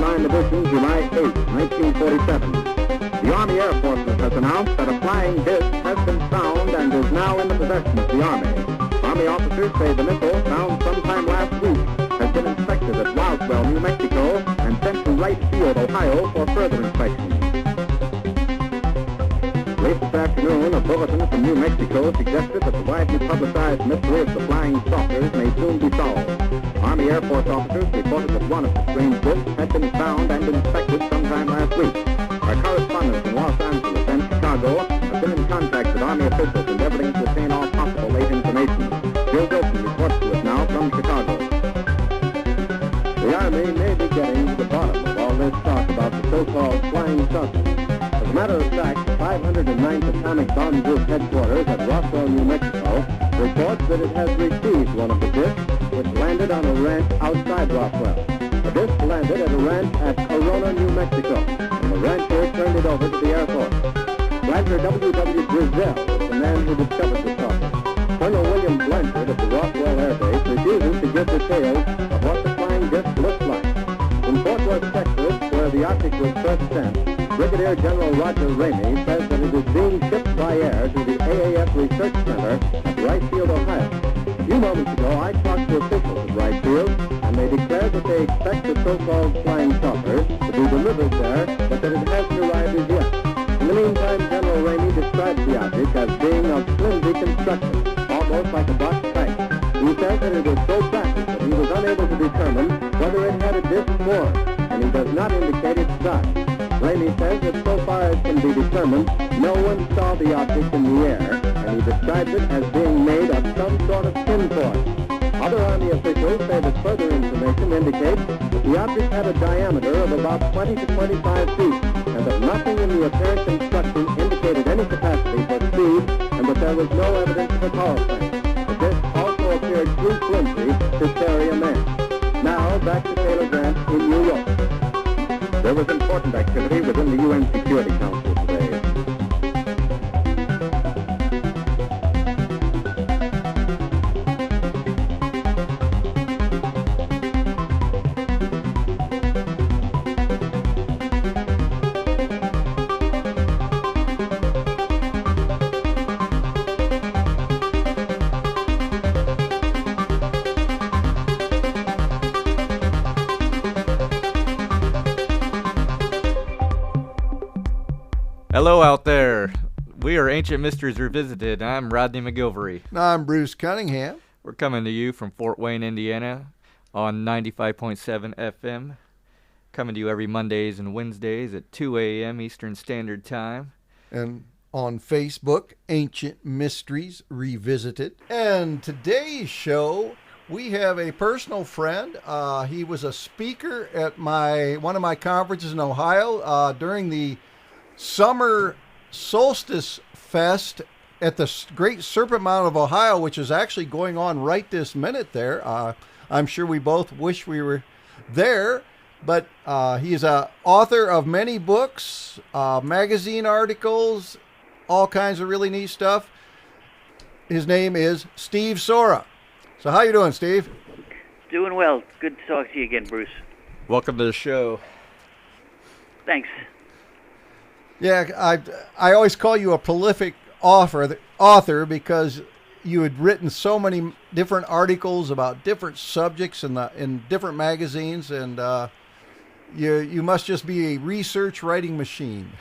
signed edition, July 8, 1947. The Army Air Forces has announced that a flying disc has been found and is now in the possession of the Army. Army officers say the missile, found sometime last week, has been inspected at Roswell, New Mexico, and sent to Wright Field, Ohio, for further inspection. Late this afternoon, a bulletin from New Mexico suggested that the widely publicized mystery of the flying saucers may soon be solved. Army Air Force officers reported that one of the strange discs had been found and inspected sometime last week. Our correspondents in Los Angeles and Chicago have been in contact with Army officials endeavoring to obtain all possible late information. Bill Wilson reports to us now from Chicago. The Army may be getting to the bottom of all this talk about the so-called flying saucers. As a matter of fact, 509th Atomic Bomb Group headquarters at Roswell, New Mexico, reports that it has received one of the discs, which landed on a ranch outside Roswell. The disc landed at a ranch at Corona, New Mexico, and the rancher turned it over to the Air Force. Blanchard W.W. Griselle is the man who discovered the saucer. Colonel William Blanchard of the Roswell Air Base refuses to give details of what the flying disc looks like. In Fort Worth, Texas, where the object was first sent, Brigadier General Roger Ramey says that it is being shipped by air to the AAF Research Center at Wright Field, Ohio. A few moments ago, I talked to officials at Wright Field, and they declared that they expect the so-called flying saucer to be delivered there, but that it hasn't arrived as yet. In the meantime, General Ramey describes the object as being of flimsy construction, almost like a box kite. He says that it was so practiced that he was unable to determine whether it had a disc form, and he does not indicate its size. Ramey says that so far as can be determined, no one saw the object in the air, and he describes it as being made of some sort of tinfoil. Other Army officials say that further information indicates that the object had a diameter of about 20 to 25 feet, and that nothing in the apparent construction indicated any capacity for speed, and that there was no evidence of a power plant. The disc also appeared too flimsy to carry a man. Now, back to Taylor Grant in New York. There was important activity within the UN Security Council today. Hello out there. We are Ancient Mysteries Revisited. I'm Rodney McGillvary. I'm Bruce Cunningham. We're coming to you from Fort Wayne, Indiana on 95.7 FM. Coming to you every Mondays and Wednesdays at 2 a.m. Eastern Standard Time. And on Facebook, Ancient Mysteries Revisited. And today's show, we have a personal friend. He was a speaker at one of my conferences in Ohio during the Summer Solstice Fest at the Great Serpent Mound of Ohio, which is actually going on right this minute there. I'm sure we both wish we were there, but he's an author of many books, magazine articles, all kinds of really neat stuff. His name is Steve Sora. So how you doing, Steve? Doing well. Good to talk to you again, Bruce. Welcome to the show. Thanks. Yeah, I always call you a prolific author because you had written so many different articles about different subjects in different magazines, and you must just be a research writing machine.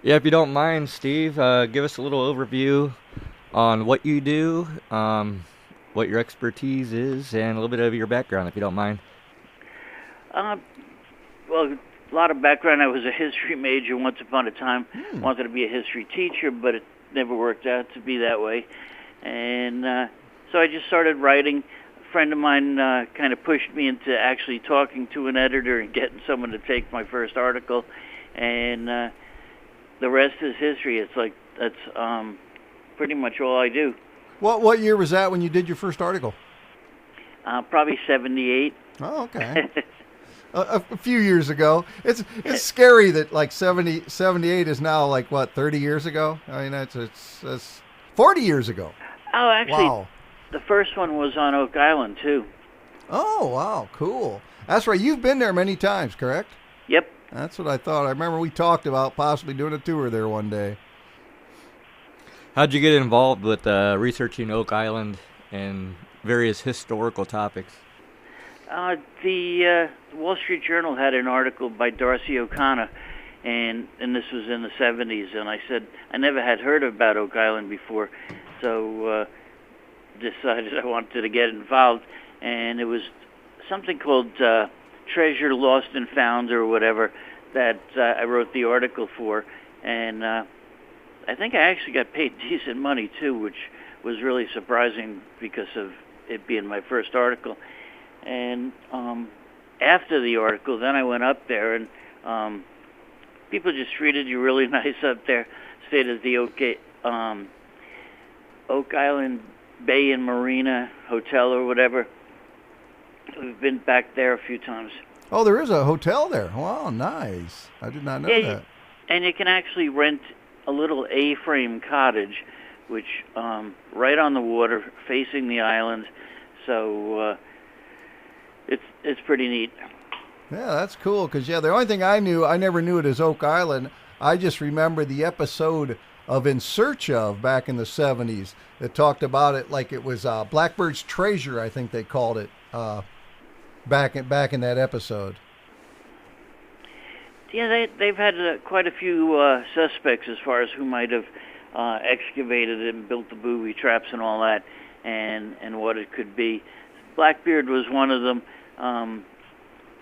Yeah, if you don't mind, Steve, give us a little overview on what you do, what your expertise is, and a little bit of your background, if you don't mind. Well, a lot of background. I was a history major once upon a time. Wanted to be a history teacher, but it never worked out to be that way. And so I just started writing. A friend of mine kind of pushed me into actually talking to an editor and getting someone to take my first article. And the rest is history. That's pretty much all I do. What year was that when you did your first article? Probably 78. Oh, okay. A few years ago. It's scary that like 78 is now like what, 30 years ago? I mean, that's 40 years ago. Oh, actually, wow. The first one was on Oak Island too. Oh, wow, cool. That's right. You've been there many times, correct? Yep. That's what I thought. I remember we talked about possibly doing a tour there one day. How'd you get involved with researching Oak Island and various historical topics? The Wall Street Journal had an article by Darcy O'Connor, and this was in the 70s, and I said I never had heard about Oak Island before, so decided I wanted to get involved, and it was something called Treasure Lost and Found or whatever that I wrote the article for, and I think I actually got paid decent money too, which was really surprising because of it being my first article. And after the article, then I went up there, and people just treated you really nice up there. Stayed at the Oak Island Bay and Marina Hotel or whatever. We've been back there a few times. Oh, there is a hotel there. Wow, nice. I did not know that. And you can actually rent a little A-frame cottage, which right on the water, facing the island. So it's pretty neat. Yeah, that's cool. Because the only thing I never knew it as Oak Island. I just remember the episode of In Search Of back in the 70s that talked about it like it was Blackbird's Treasure, I think they called it. Back in that episode. Yeah, they've had quite a few suspects as far as who might have excavated it and built the booby traps and all that, and what it could be. Blackbeard was one of them.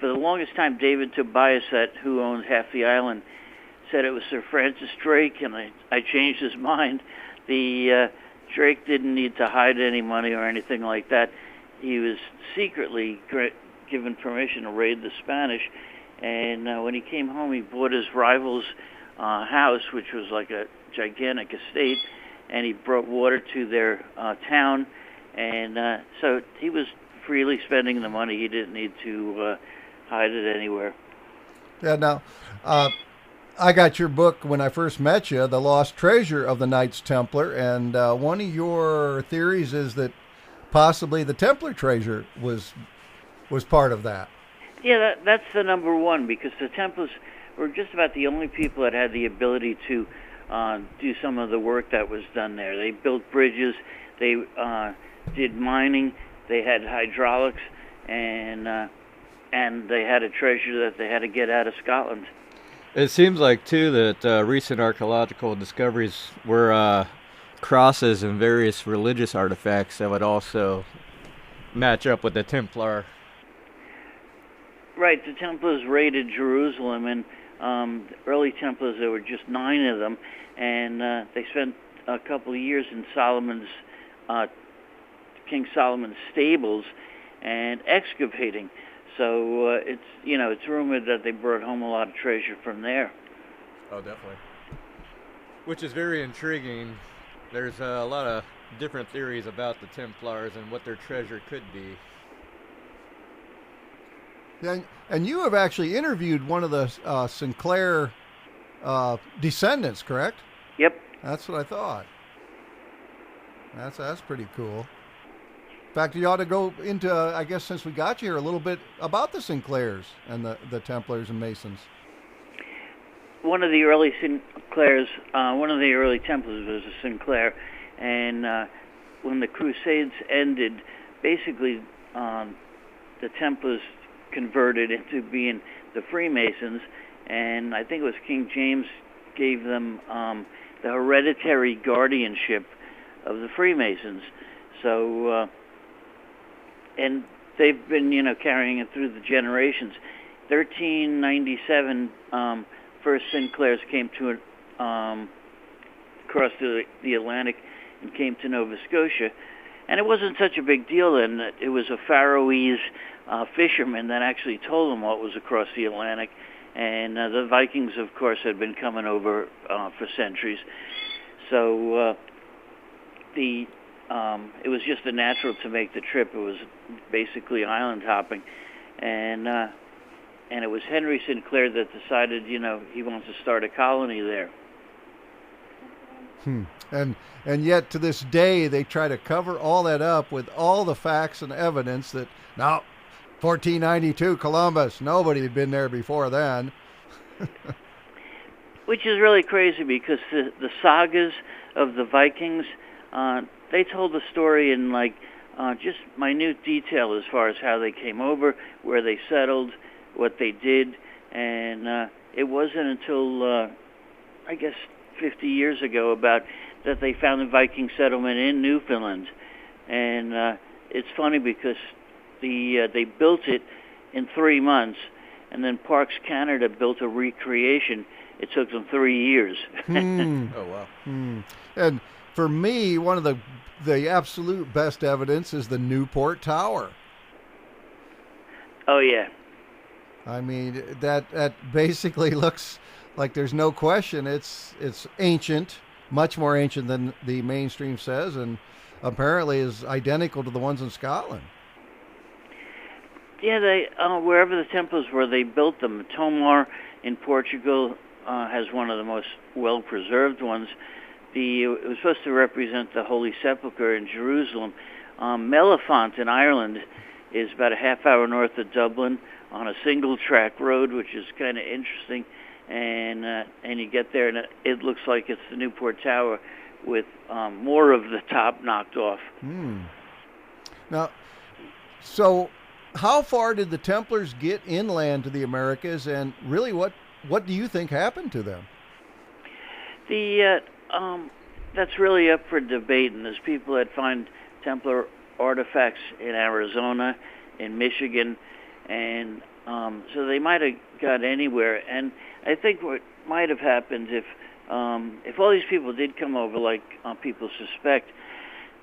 For the longest time, David Tobias, who owned half the island, said it was Sir Francis Drake, and I changed his mind. The Drake didn't need to hide any money or anything like that. He was secretly given permission to raid the Spanish, and when he came home, he bought his rival's house, which was like a gigantic estate, and he brought water to their town, and so he was freely spending the money. He didn't need to hide it anywhere. Yeah, now, I got your book when I first met you, The Lost Treasure of the Knights Templar, and one of your theories is that possibly the Templar Treasure was part of that. Yeah, that's the number one, because the Templars were just about the only people that had the ability to do some of the work that was done there. They built bridges, they did mining, they had hydraulics, and they had a treasure that they had to get out of Scotland. It seems like, too, that recent archaeological discoveries were crosses and various religious artifacts that would also match up with the Templar. Right, the Templars raided Jerusalem, and the early Templars, there were just 9 of them, and they spent a couple of years in King Solomon's stables and excavating. So it's rumored that they brought home a lot of treasure from there. Oh, definitely. Which is very intriguing. There's a lot of different theories about the Templars and what their treasure could be. Yeah, and you have actually interviewed one of the Sinclair descendants, correct? Yep. That's what I thought. That's pretty cool. In fact, you ought to go into, I guess since we got you here, a little bit about the Sinclairs and the Templars and Masons. One of the early Sinclairs, one of the early Templars was a Sinclair, and when the Crusades ended, basically the Templars converted into being the Freemasons, and I think it was King James gave them the hereditary guardianship of the Freemasons. So, and they've been, carrying it through the generations. 1397, first Sinclairs came to across the Atlantic and came to Nova Scotia, and it wasn't such a big deal then. It was a Faroese fisherman that actually told them what was across the Atlantic, and the Vikings, of course, had been coming over for centuries. So it was just a natural to make the trip. It was basically island hopping, and it was Henry Sinclair that decided, he wants to start a colony there. And yet to this day they try to cover all that up with all the facts and evidence that now 1492, Columbus. Nobody had been there before then. Which is really crazy because the sagas of the Vikings, they told the story in like just minute detail as far as how they came over, where they settled, what they did, and it wasn't until I guess 50 years ago about that they found a Viking settlement in Newfoundland, and it's funny because they built it in 3 months, and then Parks Canada built a recreation. It took them 3 years. Oh, wow. And for me, one of the absolute best evidence is the Newport Tower. Oh, yeah. I mean, that basically looks like there's no question. It's ancient, much more ancient than the mainstream says, and apparently is identical to the ones in Scotland. Yeah, they wherever the Templars were, they built them. Tomar in Portugal has one of the most well-preserved ones. It was supposed to represent the Holy Sepulchre in Jerusalem. Mellifont in Ireland is about a half hour north of Dublin on a single-track road, which is kind of interesting. And you get there, and it looks like it's the Newport Tower with more of the top knocked off. Now, so how far did the Templars get inland to the Americas, and really what do you think happened to them? That's really up for debate, and there's people that find Templar artifacts in Arizona, in Michigan, and so they might have got anywhere. And I think what might have happened if all these people did come over, like people suspect,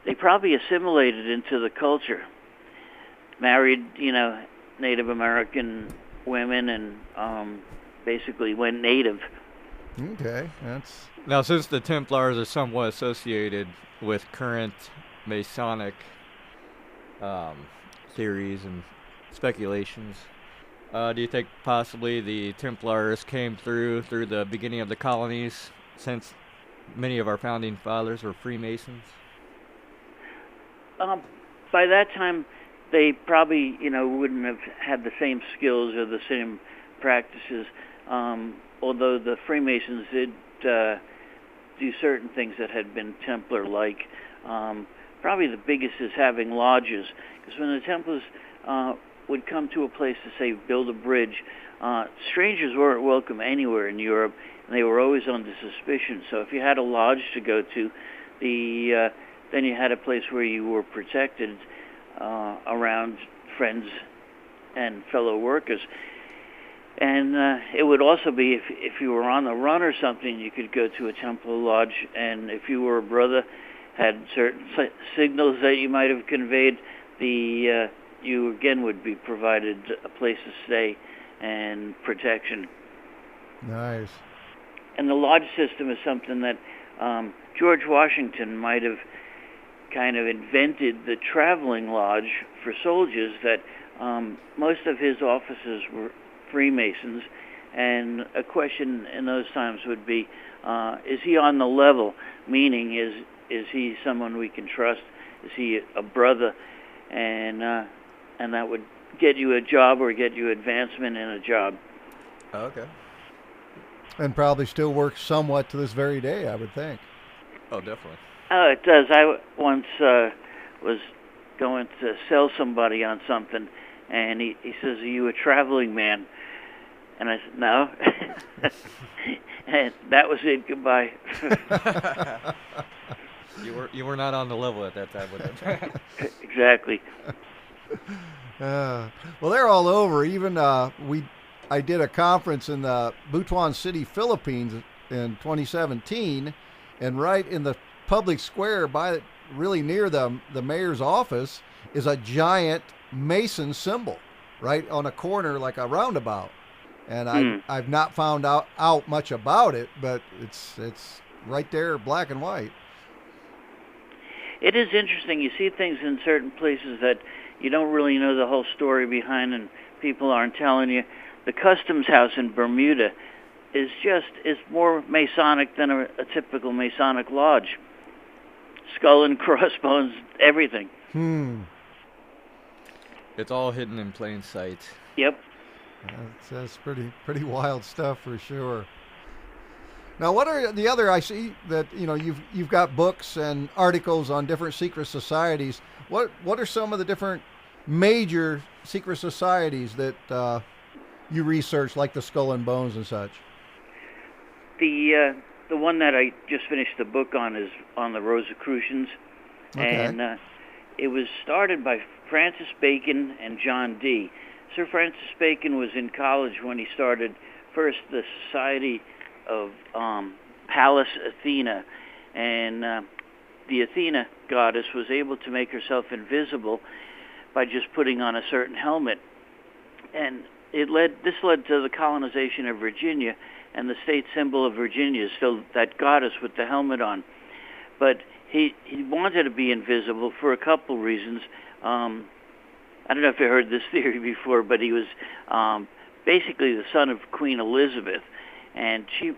they probably assimilated into the culture, married, Native American women, and basically went native. Okay, that's... Now, since the Templars are somewhat associated with current Masonic theories and speculations, do you think possibly the Templars came through the beginning of the colonies, since many of our founding fathers were Freemasons? By that time, they probably, wouldn't have had the same skills or the same practices, although the Freemasons did do certain things that had been Templar-like. Probably the biggest is having lodges, because when the Templars would come to a place to, say, build a bridge, strangers weren't welcome anywhere in Europe, and they were always under suspicion. So if you had a lodge to go to, then you had a place where you were protected around friends and fellow workers. And it would also be if you were on the run or something, you could go to a Templar lodge, and if you were a brother, had certain signals that you might have conveyed, you again would be provided a place to stay and protection. Nice. And the lodge system is something that George Washington might have kind of invented, the traveling lodge for soldiers, that most of his officers were Freemasons, and a question in those times would be, is he on the level? Meaning, is he someone we can trust? Is he a brother? And that would get you a job or get you advancement in a job. Okay. And probably still works somewhat to this very day, I would think. Oh, definitely. Oh, it does. I once was going to sell somebody on something, and he says, "Are you a traveling man?" And I said, "No." And that was it. Goodbye. You were not on the level at that time with him. Exactly. Well, they're all over. Even I did a conference in Butuan City, Philippines, in 2017, and right in the public square, really near the mayor's office, is a giant Mason symbol, right on a corner like a roundabout. And I've not found out much about it, but it's right there, black and white. It is interesting. You see things in certain places that you don't really know the whole story behind, and people aren't telling you. The Customs House in Bermuda is more Masonic than a typical Masonic lodge. Skull and crossbones, everything. It's all hidden in plain sight. Yep. That's pretty wild stuff for sure. Now, what are the other? I see that you've got books and articles on different secret societies. What are some of the different major secret societies that you research, like the Skull and Bones and such? The one that I just finished the book on is on the Rosicrucians, and it was started by Francis Bacon and John Dee. Sir Francis Bacon was in college when he started first the Society of Pallas Athena, and the Athena goddess was able to make herself invisible by just putting on a certain helmet, and this led to the colonization of Virginia, and the state symbol of Virginia is still that goddess with the helmet on. But he wanted to be invisible for a couple reasons. I don't know if you heard this theory before, but he was basically the son of Queen Elizabeth, and she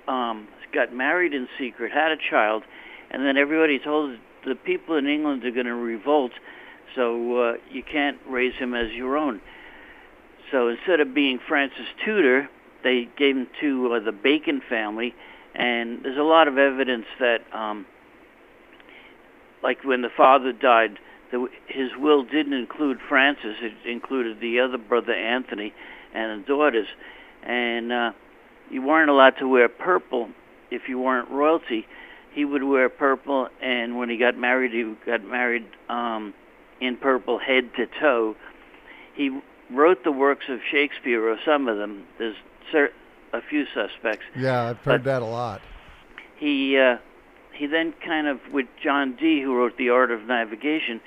got married in secret, had a child, and then everybody told the people in England are going to revolt, so you can't raise him as your own. So instead of being Francis Tudor, they gave him to the Bacon family, and there's a lot of evidence that, like when the father died, his will didn't include Francis. It included the other brother, Anthony, and the daughters. And you weren't allowed to wear purple if you weren't royalty. He would wear purple, and when he got married in purple head to toe. He wrote the works of Shakespeare, or some of them. There's a few suspects. Yeah, I've heard that a lot. He then kind of, with John Dee, who wrote The Art of Navigation,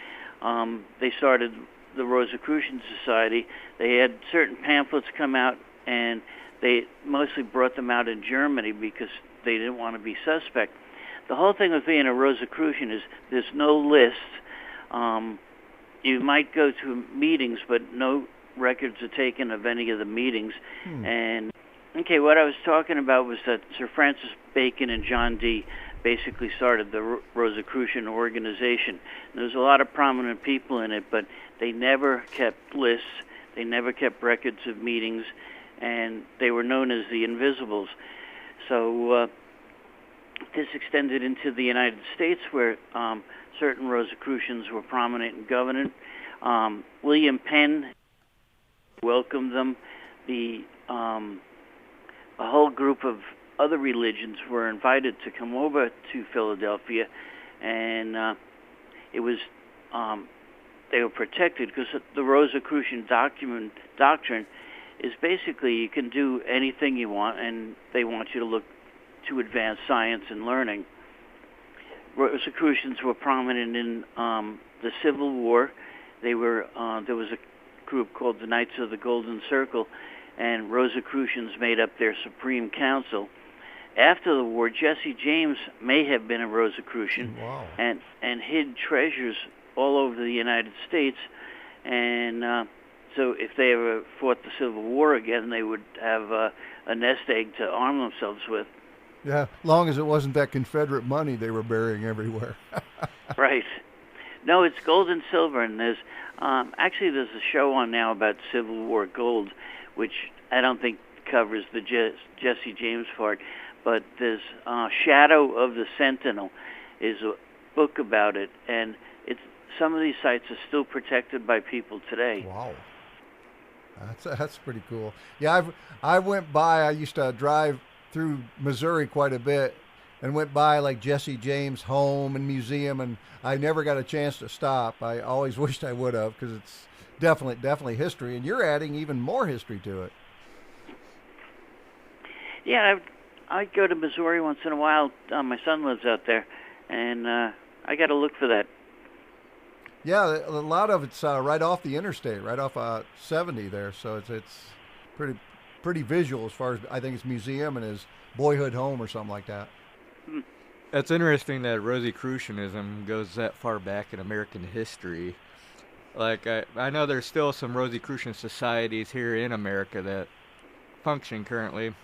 they started the Rosicrucian Society. They had certain pamphlets come out, and they mostly brought them out in Germany because they didn't want to be suspect. The whole thing with being a Rosicrucian is there's no list. You might go to meetings, but no records are taken of any of the meetings. And, okay, what I was talking about was that Sir Francis Bacon and John Dee basically started the Rosicrucian organization. There was a lot of prominent people in it, but they never kept lists. They never kept records of meetings, and they were known as the Invisibles. So this extended into the United States, where certain Rosicrucians were prominent in government. William Penn welcomed them. A whole group of other religions were invited to come over to Philadelphia, and it was they were protected because the Rosicrucian doctrine is basically you can do anything you want, and they want you to look to advance science and learning. Rosicrucians were prominent in the Civil War. There was a group called the Knights of the Golden Circle, and Rosicrucians made up their supreme council. After the war, Jesse James may have been a Rosicrucian. Wow. and hid treasures all over the United States. And so if they ever fought the Civil War again, they would have a nest egg to arm themselves with. Yeah, long as it wasn't that Confederate money they were burying everywhere. Right. No, it's gold and silver, and there's a show on now about Civil War gold, which I don't think covers the Jesse James part, but there's Shadow of the Sentinel is a book about it, and some of these sites are still protected by people today. Wow. That's pretty cool. Yeah, I went by, I used to drive through Missouri quite a bit, and went by like Jesse James' home and museum, and I never got a chance to stop. I always wished I would have, because it's definitely history, and you're adding even more history to it. Yeah, I go to Missouri once in a while. My son lives out there, and I got to look for that. Yeah, a lot of it's right off the interstate, right off 70 there, so it's pretty visual as far as, I think, his museum and his boyhood home or something like that. It's interesting that Rosicrucianism goes that far back in American history. Like, I know there's still some Rosicrucian societies here in America that function currently,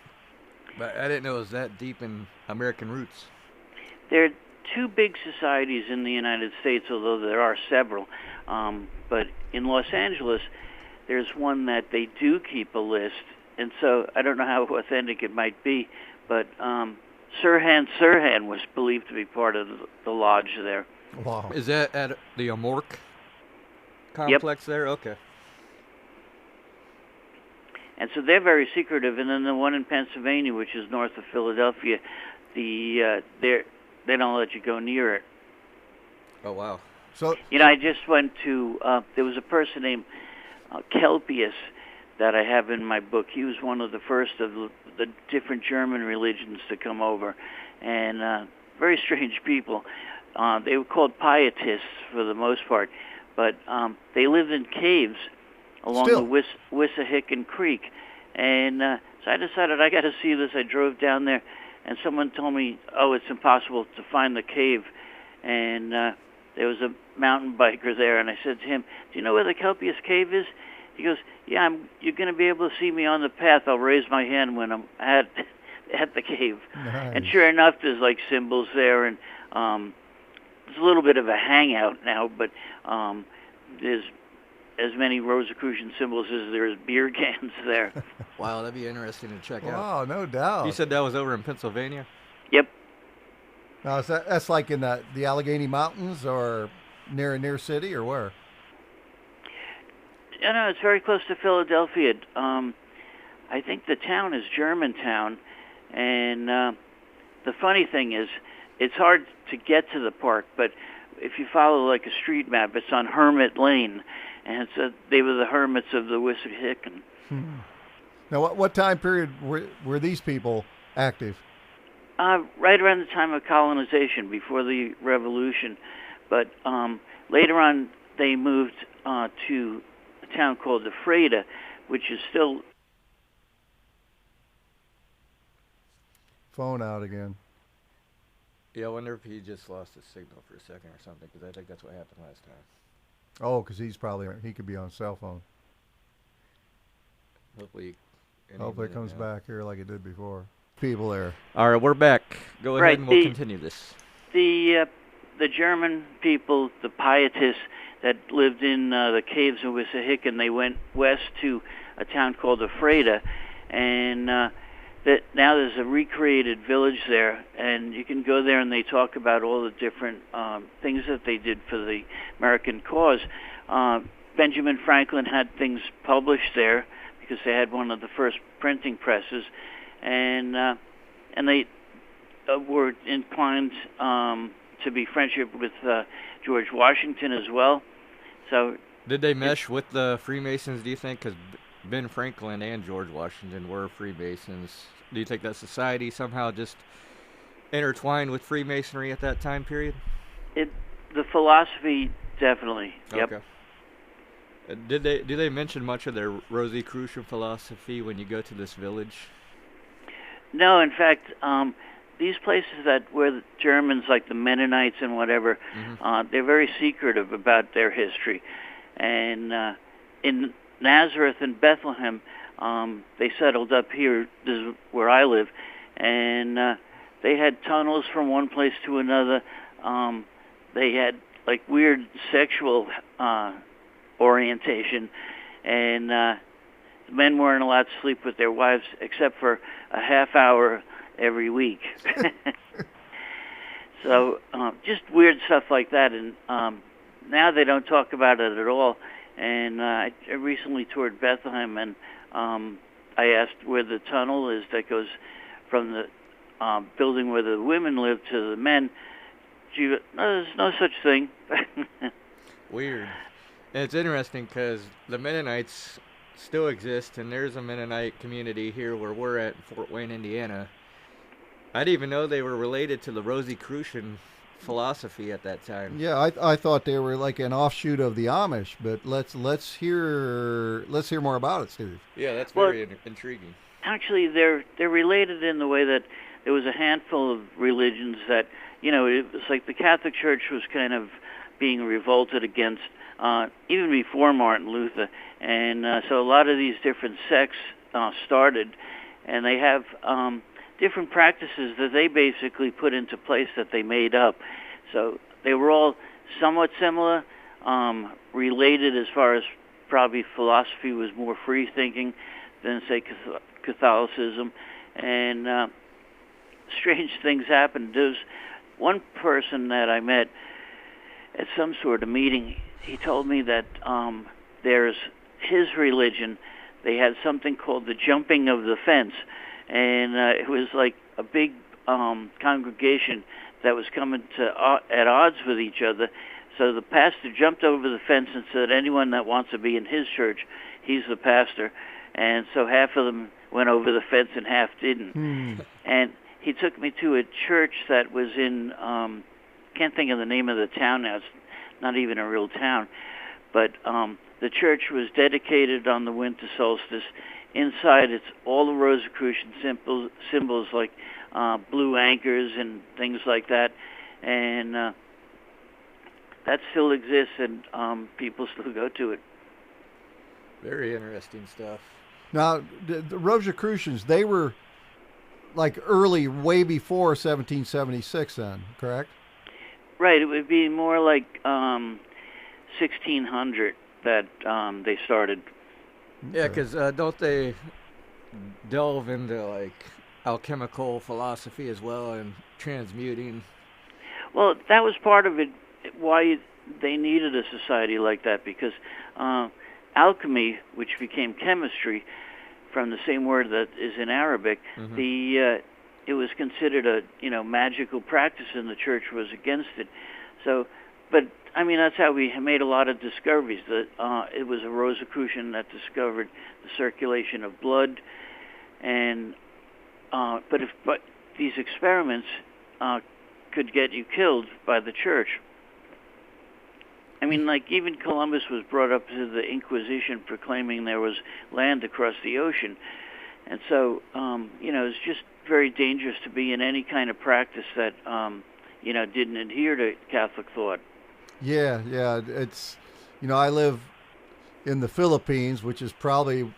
but I didn't know it was that deep in American roots. There are two big societies in the United States, although there are several. But in Los Angeles, there's one that they do keep a list, and so I don't know how authentic it might be, but Sirhan was believed to be part of the lodge there. Wow. Is that at the Amorc complex there? Okay. And so they're very secretive. And then the one in Pennsylvania, which is north of Philadelphia, they don't let you go near it. Oh, wow. So I just went to, there was a person named Kelpius that I have in my book. He was one of the first of the different German religions to come over, and very strange people. They were called pietists for the most part, but they lived in caves along the Wissahickon Creek, and so I decided I got to see this. I drove down there, and someone told me, "Oh, it's impossible to find the cave," and there was a mountain biker there, and I said to him, "Do you know where the Kelpius Cave is?" He goes, "Yeah, you're going to be able to see me on the path. I'll raise my hand when I'm at the cave." Nice. And sure enough, there's like symbols there, and it's a little bit of a hangout now, but there's as many Rosicrucian symbols as there's beer cans there. Wow, that'd be interesting to check out. Wow, no doubt. You said that was over in Pennsylvania? Yep. Now, that's like in the Allegheny Mountains or near city or where? No, it's very close to Philadelphia. I think the town is Germantown, and the funny thing is, it's hard to get to the park, but if you follow like a street map, it's on Hermit Lane, and they were the hermits of the Wissahickon. Now, what time period were these people active? Right around the time of colonization, before the Revolution, but later on they moved to a town called Ephrata, which is still... Phone out again. Yeah, I wonder if he just lost his signal for a second or something, because I think that's what happened last time. Oh, because he could be on cell phone. Hopefully it comes back here like it did before. People there. All right, we're back. Go ahead Right, and we'll continue this. The German people, the pietists that lived in the caves of Wissahickon, they went west to a town called Ephrata, and now there's a recreated village there, and you can go there and they talk about all the different things that they did for the American cause. Benjamin Franklin had things published there because they had one of the first printing presses, and they were inclined to be friendship with George Washington as well. So did they mesh with the Freemasons, do you think? Because Ben Franklin and George Washington were Freemasons. Do you think that society somehow just intertwined with Freemasonry at that time period? The philosophy, definitely. Yep. Okay. Do they mention much of their Rosicrucian philosophy when you go to this village? No, in fact, these places that were the Germans, like the Mennonites and whatever, they're very secretive about their history. And in Nazareth and Bethlehem, they settled up here. This is where I live, and they had tunnels from one place to another. They had like weird sexual orientation, and men weren't allowed to sleep with their wives except for a half hour every week. So just weird stuff like that, and now they don't talk about it at all. And I recently toured Bethlehem, and I asked where the tunnel is that goes from the building where the women live to the men. No, there's no such thing. Weird. And it's interesting because the Mennonites still exist, and there's a Mennonite community here where we're at in Fort Wayne, Indiana. I didn't even know they were related to the Rosicrucian philosophy at that time. Yeah, I thought they were like an offshoot of the Amish, but let's hear more about it, Steve. Yeah, that's very intriguing. Actually, they're related in the way that there was a handful of religions that, it was like the Catholic Church was kind of being revolted against even before Martin Luther, and so a lot of these different sects started, and they have different practices that they basically put into place that they made up. So they were all somewhat similar, related as far as probably philosophy was more free-thinking than, say, Catholicism. And strange things happened. There's one person that I met at some sort of meeting. He told me that there's his religion. They had something called the jumping of the fence, and it was like a big congregation that was coming to at odds with each other. So the pastor jumped over the fence and said, anyone that wants to be in his church, he's the pastor. And so half of them went over the fence and half didn't. And he took me to a church that was in, can't think of the name of the town now, it's not even a real town, but the church was dedicated on the winter solstice. Inside, it's all the Rosicrucian symbols like blue anchors and things like that. And that still exists, and people still go to it. Very interesting stuff. Now, the Rosicrucians, they were like early, way before 1776 then, correct? Right. It would be more like 1600 that they started. Yeah, because don't they delve into like alchemical philosophy as well and transmuting? Well, that was part of it, why they needed a society like that, because alchemy, which became chemistry from the same word that is in Arabic, it was considered a magical practice, and the church was against it. So, but I mean, that's how we made a lot of discoveries. That it was a Rosicrucian that discovered the circulation of blood, and but these experiments could get you killed by the church. I mean, like even Columbus was brought up to the Inquisition for claiming there was land across the ocean, and so it's just very dangerous to be in any kind of practice that didn't adhere to Catholic thought. Yeah, it's I live in the Philippines, which is probably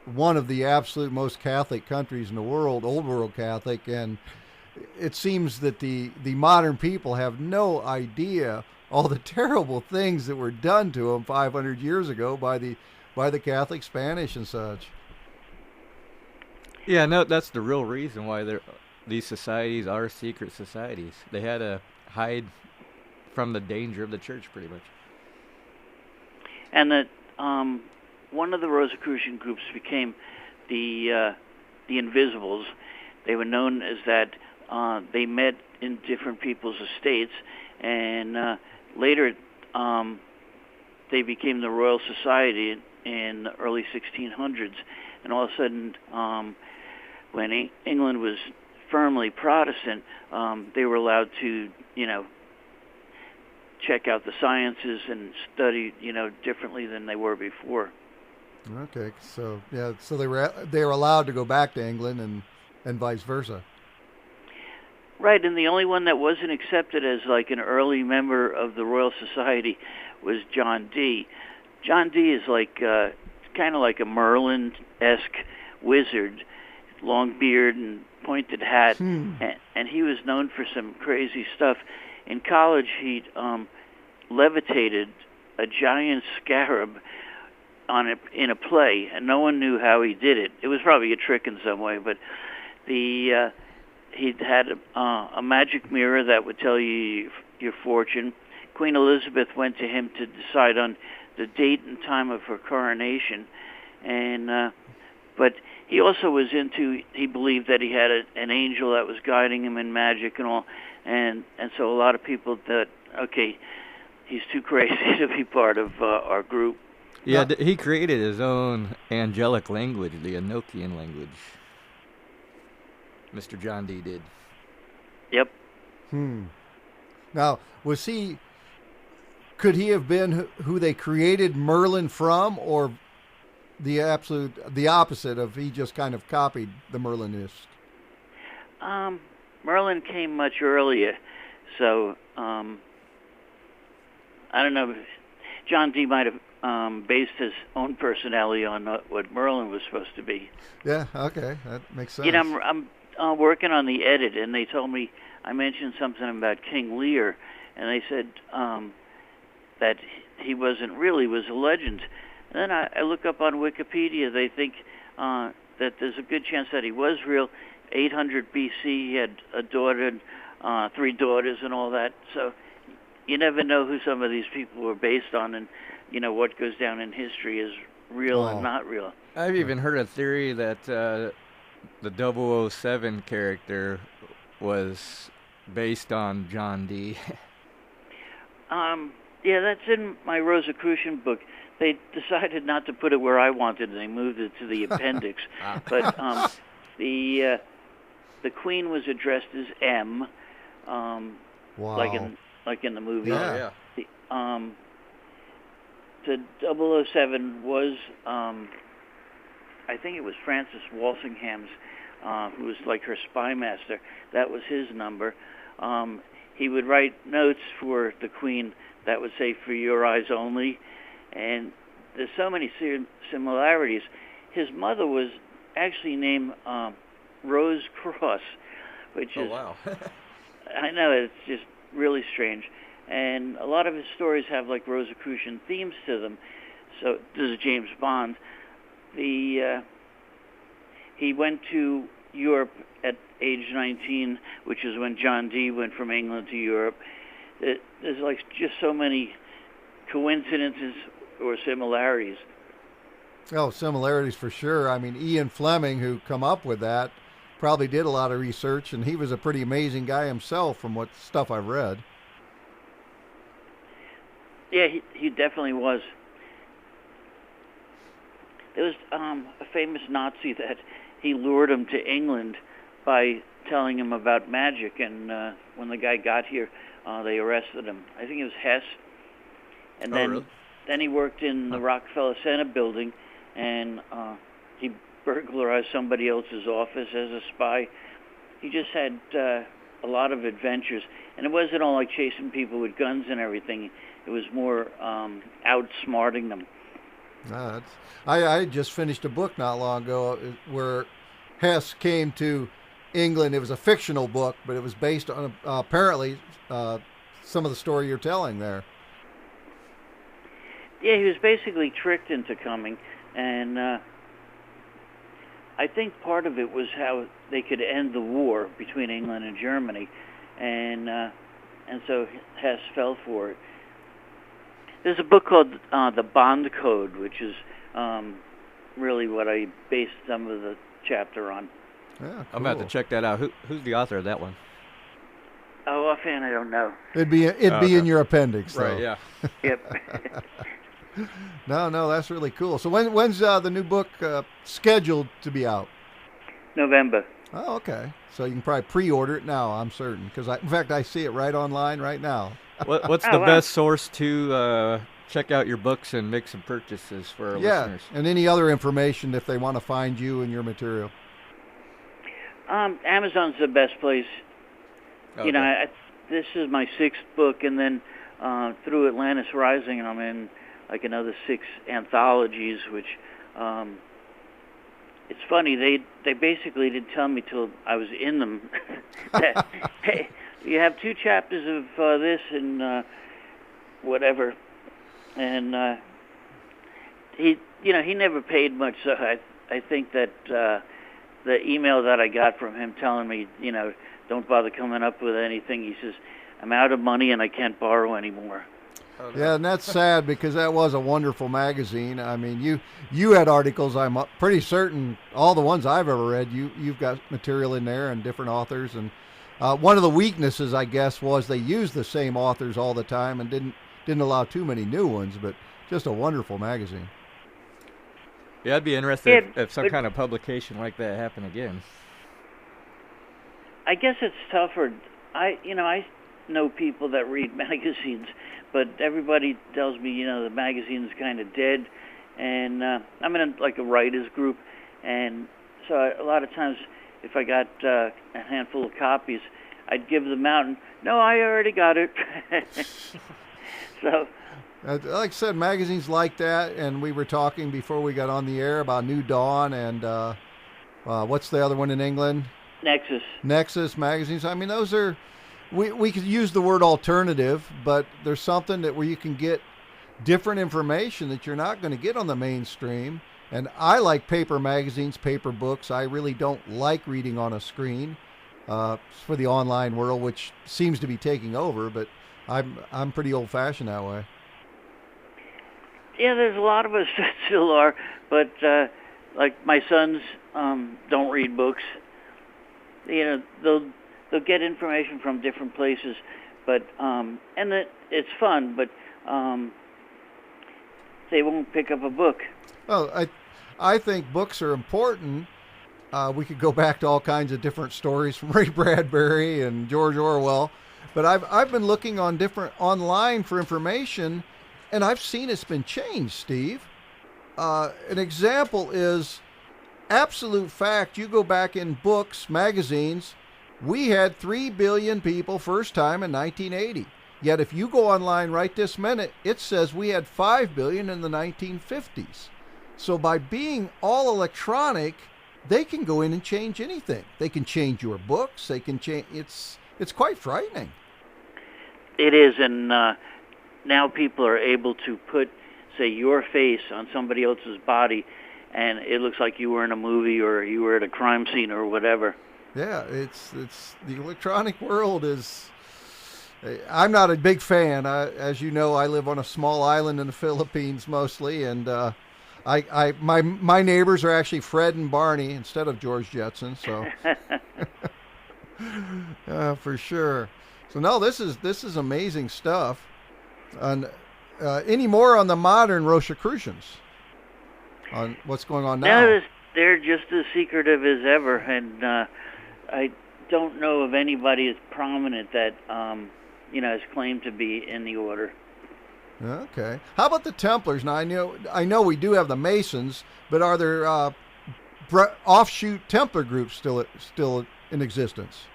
one of the absolute most Catholic countries in the world, old world Catholic, and it seems that the modern people have no idea all the terrible things that were done to them 500 years ago by the Catholic Spanish and such. Yeah, no, that's the real reason why these societies are secret societies. They had to hide from the danger of the church, pretty much. And that one of the Rosicrucian groups became the Invisibles. They were known as that. They met in different people's estates, and later they became the Royal Society in the early 1600s. And all of a sudden, when England was firmly Protestant, they were allowed to, check out the sciences and study, differently than they were before. Okay, so they were allowed to go back to England and vice versa. Right, and the only one that wasn't accepted as like an early member of the Royal Society was John Dee. John Dee is like kind of like a Merlin-esque wizard, long beard and pointed hat, and he was known for some crazy stuff. In college, he levitated a giant scarab in a play, and no one knew how he did it. It was probably a trick in some way, but he had a magic mirror that would tell you your fortune. Queen Elizabeth went to him to decide on the date and time of her coronation, and but he also was he believed that he had an angel that was guiding him in magic and all, and so a lot of people thought, okay, he's too crazy to be part of our group. Yeah, he created his own angelic language, the Enochian language. Mr. John Dee did. Yep. Now, could he have been who they created Merlin from, or the opposite of he just kind of copied the Merlinist? Merlin came much earlier, so I don't know. John Dee might have based his own personality on what Merlin was supposed to be. Yeah, okay, that makes sense. I'm working on the edit, and they told me I mentioned something about King Lear, and they said that he wasn't real. He was a legend. And then I look up on Wikipedia. They think that there's a good chance that he was real. 800 BC, he had a daughter, and 3 daughters, and all that. So you never know who some of these people were based on, and what goes down in history is real and not real. I've even heard a theory that the 007 character was based on John Dee. Yeah, that's in my Rosicrucian book. They decided not to put it where I wanted, and they moved it to the appendix. But the Queen was addressed as M, Wow. like in the movie. Yeah. The 007 was, I think it was Francis Walsingham's, who was like her spy master. That was his number. He would write notes for the Queen that would say, "For your eyes only," and there's so many similarities. His mother was actually named Rose Cross, which is, wow. I know, it's just really strange. And a lot of his stories have like Rosicrucian themes to them. So this is James Bond. He went to Europe at age 19, which is when John Dee went from England to Europe. There's like just so many coincidences or similarities. Oh, similarities for sure. I mean, Ian Fleming, who come up with that, probably did a lot of research, and he was a pretty amazing guy himself from what stuff I've read. Yeah, he definitely was. There was a famous Nazi that he lured him to England by telling him about magic, and when the guy got here, they arrested him. I think it was Hess. And then he worked in the Rockefeller Center building, and he burglarized somebody else's office as a spy. He just had a lot of adventures, and it wasn't all like chasing people with guns and everything. It was more outsmarting them. I just finished a book not long ago where Hess came to England. It was a fictional book, but it was based on apparently some of the story you're telling there. Yeah, he was basically tricked into coming, and I think part of it was how they could end the war between England and Germany, and so Hess fell for it. There's a book called The Bond Code, which is really what I based some of the chapter on. Yeah, cool. I'm about to check that out. Who's the author of that one? Oh, offhand, I don't know. It'd be in your appendix, though. Right, yeah. Yep. No, that's really cool. So when's the new book scheduled to be out? November. Oh, okay. So you can probably pre-order it now, I'm certain, because in fact I see it right online right now. What's the best source to check out your books and make some purchases for our listeners? And any other information if they want to find you and your material. Amazon's the best place. Okay. You know, this is my 6th book, and then through Atlantis Rising, I'm in like another 6 anthologies, which it's funny, they basically didn't tell me till I was in them that, hey, you have 2 chapters of this and whatever, and he never paid much, so I think that the email that I got from him telling me, don't bother coming up with anything, he says, I'm out of money and I can't borrow anymore. Yeah, and that's sad because that was a wonderful magazine. I mean, you had articles, I'm pretty certain, all the ones I've ever read, you've got material in there and different authors. And one of the weaknesses, I guess, was they used the same authors all the time and didn't allow too many new ones, but just a wonderful magazine. Yeah, I'd be interested if some kind of publication like that happened again. I guess it's tougher. I know people that read magazines, but everybody tells me, the magazine's kind of dead. And I'm in a writers group, and so a lot of times if I got a handful of copies, I'd give them out, and no, I already got it. So, like I said, magazines like that, and we were talking before we got on the air about New Dawn and what's the other one in England? Nexus magazines. I mean, those are, we could use the word alternative, but there's something where you can get different information that you're not going to get on the mainstream. And I like paper magazines, paper books. I really don't like reading on a screen for the online world, which seems to be taking over. But I'm pretty old-fashioned that way. Yeah, there's a lot of us that still are, but like my sons don't read books. You know, they'll get information from different places, but and it's fun, but they won't pick up a book. Well, I think books are important. We could go back to all kinds of different stories from Ray Bradbury and George Orwell, but I've been looking on different online for information, and I've seen it's been changed, Steve. An example is absolute fact. You go back in books, magazines, we had 3 billion people first time in 1980. Yet if you go online right this minute, it says we had 5 billion in the 1950s. So by being all electronic, they can go in and change anything. They can change your books. They can change. It's quite frightening. It is, and now people are able to put, say, your face on somebody else's body, and it looks like you were in a movie or you were at a crime scene or whatever. Yeah, it's the electronic world is. I'm not a big fan. As you know, I live on a small island in the Philippines mostly, and my neighbors are actually Fred and Barney instead of George Jetson. So, for sure. So no, this is amazing stuff. And any more on the modern Rosicrucians? On what's going on now? No, they're just as secretive as ever, and I don't know of anybody as prominent that has claimed to be in the order. Okay. How about the Templars? Now I know we do have the Masons, but are there offshoot Templar groups still in existence?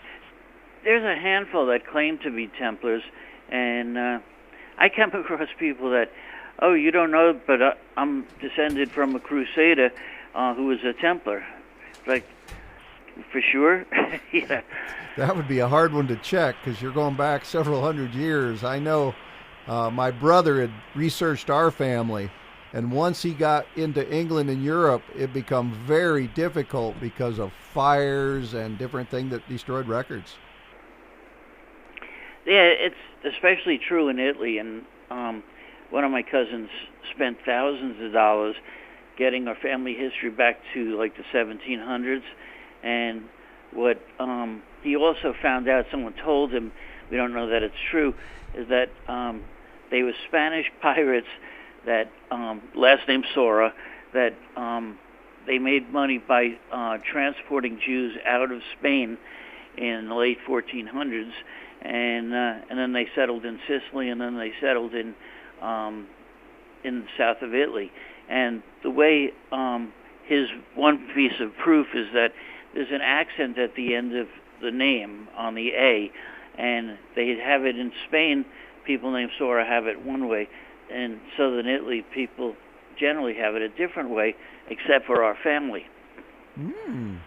There's a handful that claim to be Templars, and I come across people that, oh, you don't know, but I'm descended from a Crusader who was a Templar. Like, for sure? Yeah. That would be a hard one to check because you're going back several hundred years. I know my brother had researched our family, and once he got into England and Europe, it became very difficult because of fires and different things that destroyed records. Yeah, it's especially true in Italy, and one of my cousins spent thousands of dollars getting our family history back to like the 1700s, and what he also found out, someone told him, we don't know that it's true, is that they were Spanish pirates that, last name Sora, that they made money by transporting Jews out of Spain in the late 1400s, and then they settled in Sicily, and then they settled in the south of Italy. And the way his one piece of proof is that there's an accent at the end of the name on the A, and they have it in Spain. People named Sora have it one way. In southern Italy, people generally have it a different way, except for our family. Mm.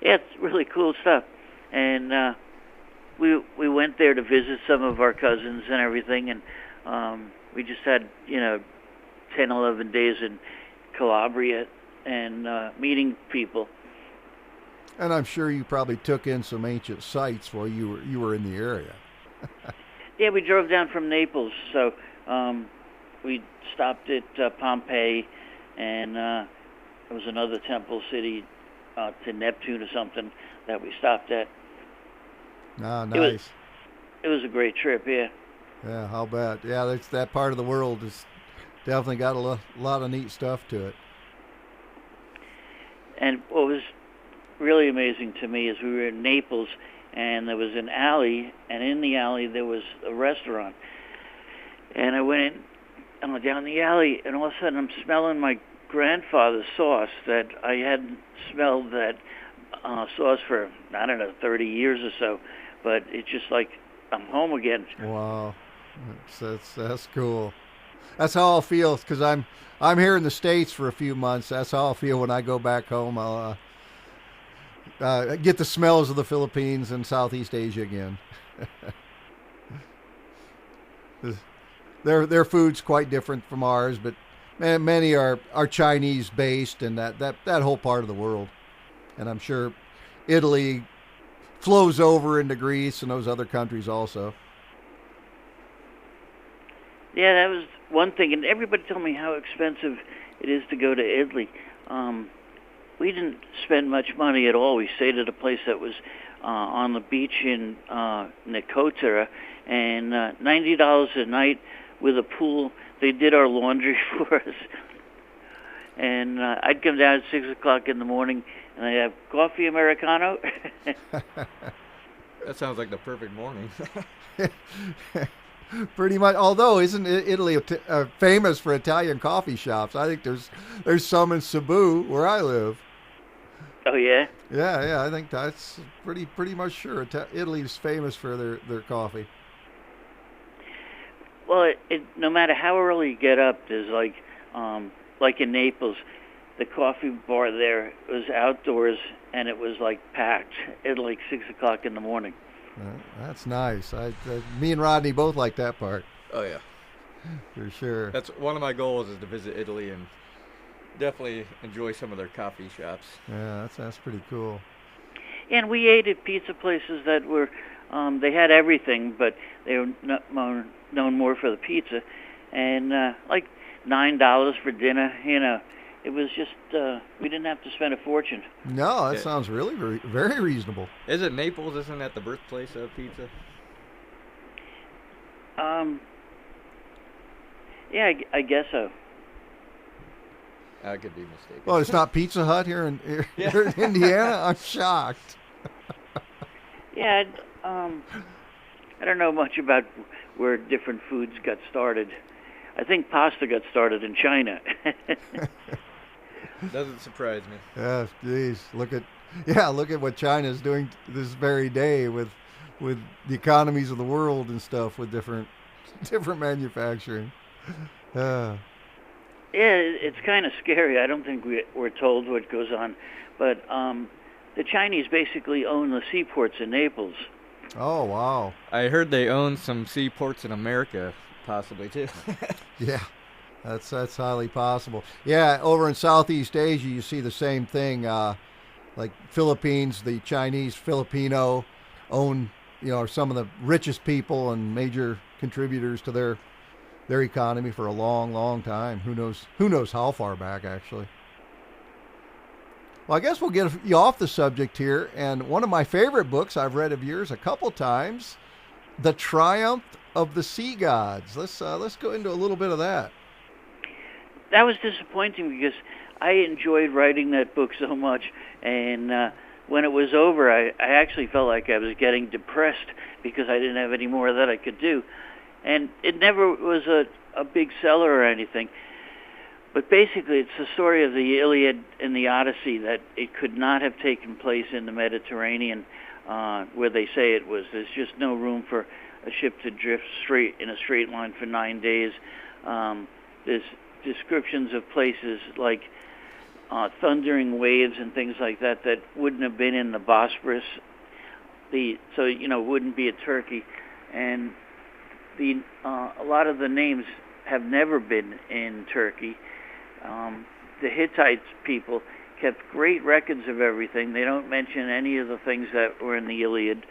Yeah, it's really cool stuff. And we went there to visit some of our cousins and everything, and we just had 10, 11 days in Calabria and meeting people. And I'm sure you probably took in some ancient sites while you were in the area. Yeah, we drove down from Naples, so we stopped at Pompeii, and there was another temple city to Neptune or something that we stopped at. Ah, nice. It was a great trip, yeah. Yeah, I'll bet. Yeah, that part of the world has definitely got a lot of neat stuff to it. And what was really amazing to me is we were in Naples, and there was an alley, and in the alley there was a restaurant. And I went in down the alley, and all of a sudden I'm smelling my grandfather's sauce that I hadn't smelled that sauce for, 30 years or so. But it's just like I'm home again. Wow, that's cool. That's how I'll feel because I'm here in the States for a few months. That's how I'll feel when I go back home. I'll get the smells of the Philippines and Southeast Asia again. their food's quite different from ours, but many are Chinese based, and that whole part of the world. And I'm sure Italy flows over into Greece and those other countries also. Yeah, that was one thing, and everybody told me how expensive it is to go to Italy. We didn't spend much money at all. We stayed at a place that was on the beach in Newport Tower, and $90 a night with a pool. They did our laundry for us. And I'd come down at 6 o'clock in the morning, and I'd have coffee Americano. That sounds like the perfect morning. Pretty much. Although, isn't Italy famous for Italian coffee shops? I think there's some in Cebu where I live. Oh yeah. Yeah. I think that's pretty much sure. Italy's famous for their coffee. Well, no matter how early you get up, there's like in Naples, the coffee bar there was outdoors, and it was like packed at like 6 o'clock in the morning. That's nice. Me and Rodney both like that part. Oh yeah, for sure. That's one of my goals, is to visit Italy and definitely enjoy some of their coffee shops. Yeah, that's pretty cool. And we ate at pizza places that were, they had everything, but they were known more for the pizza, and like $9 for dinner. It was just, we didn't have to spend a fortune. No, that sounds really very, very reasonable. Isn't Naples, isn't that the birthplace of pizza? Yeah, I guess so. I could be mistaken. Well, it's not Pizza Hut here in Indiana? I'm shocked. Yeah, I don't know much about where different foods got started. I think pasta got started in China. Doesn't surprise me. Yeah, geez. Look at what China's doing this very day with the economies of the world and stuff, with different manufacturing. Yeah, it's kind of scary. I don't think we're told what goes on, but the Chinese basically own the seaports in Naples. Oh wow! I heard they own some seaports in America, possibly too. Yeah. That's highly possible. Yeah, over in Southeast Asia, you see the same thing. Like Philippines, the Chinese Filipino own, are some of the richest people and major contributors to their economy for a long, long time. Who knows how far back, actually. Well, I guess we'll get you off the subject here. And one of my favorite books I've read of yours a couple times, The Triumph of the Sea Gods. Let's go into a little bit of that. That was disappointing because I enjoyed writing that book so much, and when it was over, I actually felt like I was getting depressed because I didn't have any more that I could do. And it never was a big seller or anything. But basically, it's the story of the Iliad and the Odyssey, that it could not have taken place in the Mediterranean where they say it was. There's just no room for a ship to drift in a straight line for 9 days. There's descriptions of places like thundering waves and things like that wouldn't have been in the Bosporus. Wouldn't be a Turkey. And a lot of the names have never been in Turkey. The Hittite people kept great records of everything. They don't mention any of the things that were in the Iliad.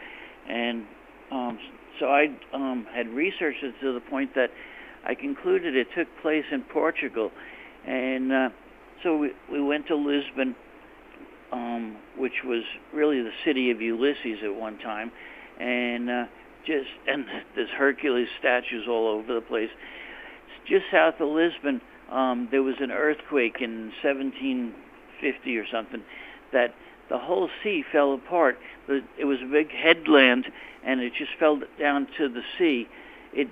And so I had researched it to the point that I concluded it took place in Portugal. And so we went to Lisbon, which was really the city of Ulysses at one time. And there's Hercules statues all over the place. Just south of Lisbon, there was an earthquake in 1750 or something that the whole sea fell apart. It was a big headland, and it just fell down to the sea. It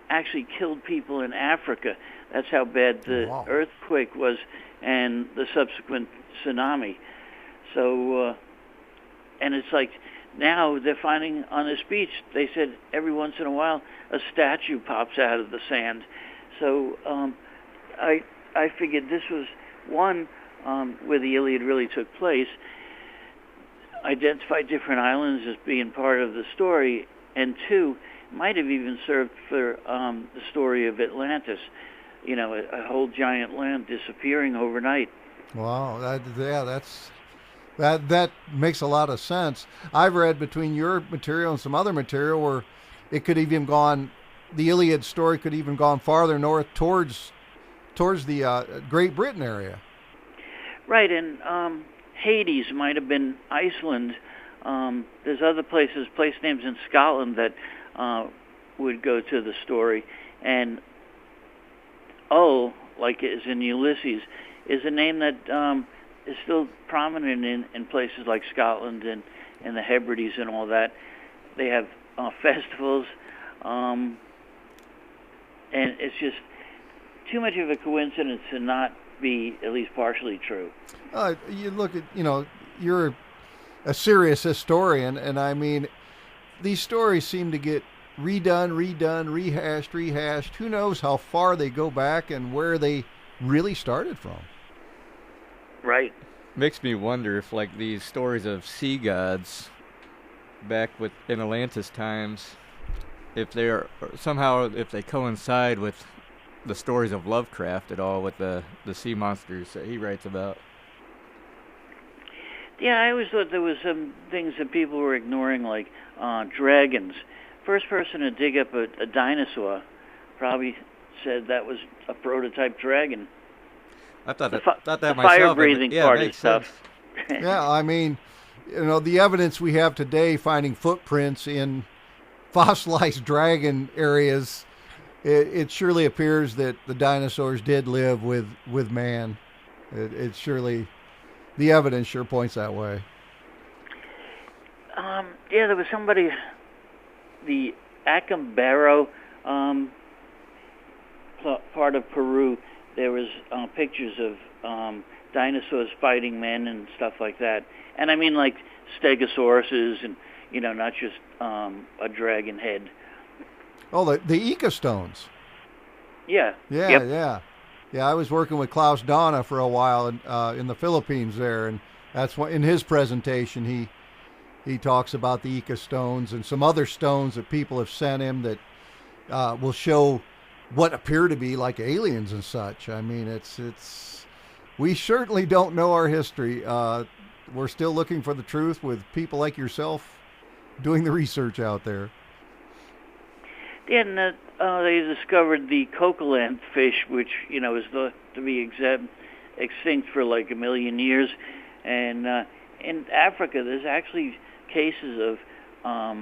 actually killed people in Africa. That's how bad the earthquake was, and the subsequent tsunami. So, and it's like now they're finding on this beach, they said every once in a while a statue pops out of the sand. So I figured this was one where the Iliad really took place, identify different islands as being part of the story, and two, might have even served for the story of Atlantis. You know, a whole giant land disappearing overnight. Wow, that makes a lot of sense. I've read between your material and some other material where it could even gone, the Iliad story could even gone farther north towards the Great Britain area. Right, and Hades might have been Iceland. There's other places, place names in Scotland that would go to the story. And like as in Ulysses, is a name that is still prominent in places like Scotland and the Hebrides and all that. They have festivals, and it's just too much of a coincidence to not be at least partially true. You look at, you're a serious historian, and I mean, these stories seem to get redone, rehashed. Who knows how far they go back and where they really started from. Right. Makes me wonder if, like, these stories of sea gods back in Atlantis times, if they are somehow, if they coincide with the stories of Lovecraft at all, with the sea monsters that he writes about. Yeah, I always thought there was some things that people were ignoring, like dragons. First person to dig up a dinosaur probably said that was a prototype dragon. I thought that the myself. Fire-breathing part of stuff. Yeah, I mean, the evidence we have today, finding footprints in fossilized dragon areas, it surely appears that the dinosaurs did live with man. It surely, the evidence sure points that way. Yeah, there was somebody, the Acambaro part of Peru. There was pictures of dinosaurs fighting men and stuff like that. And I mean, like stegosauruses and, not just a dragon head. Oh, the Ica stones. Yeah. Yeah. I was working with Klaus Donna for a while in the Philippines there, and that's what in his presentation he talks about the Ica stones and some other stones that people have sent him that will show what appear to be like aliens and such. I mean, it's we certainly don't know our history. We're still looking for the truth with people like yourself doing the research out there. Yeah, and they discovered the coqueland fish, which is thought to be extinct for like 1 million years. And in Africa, there's actually cases of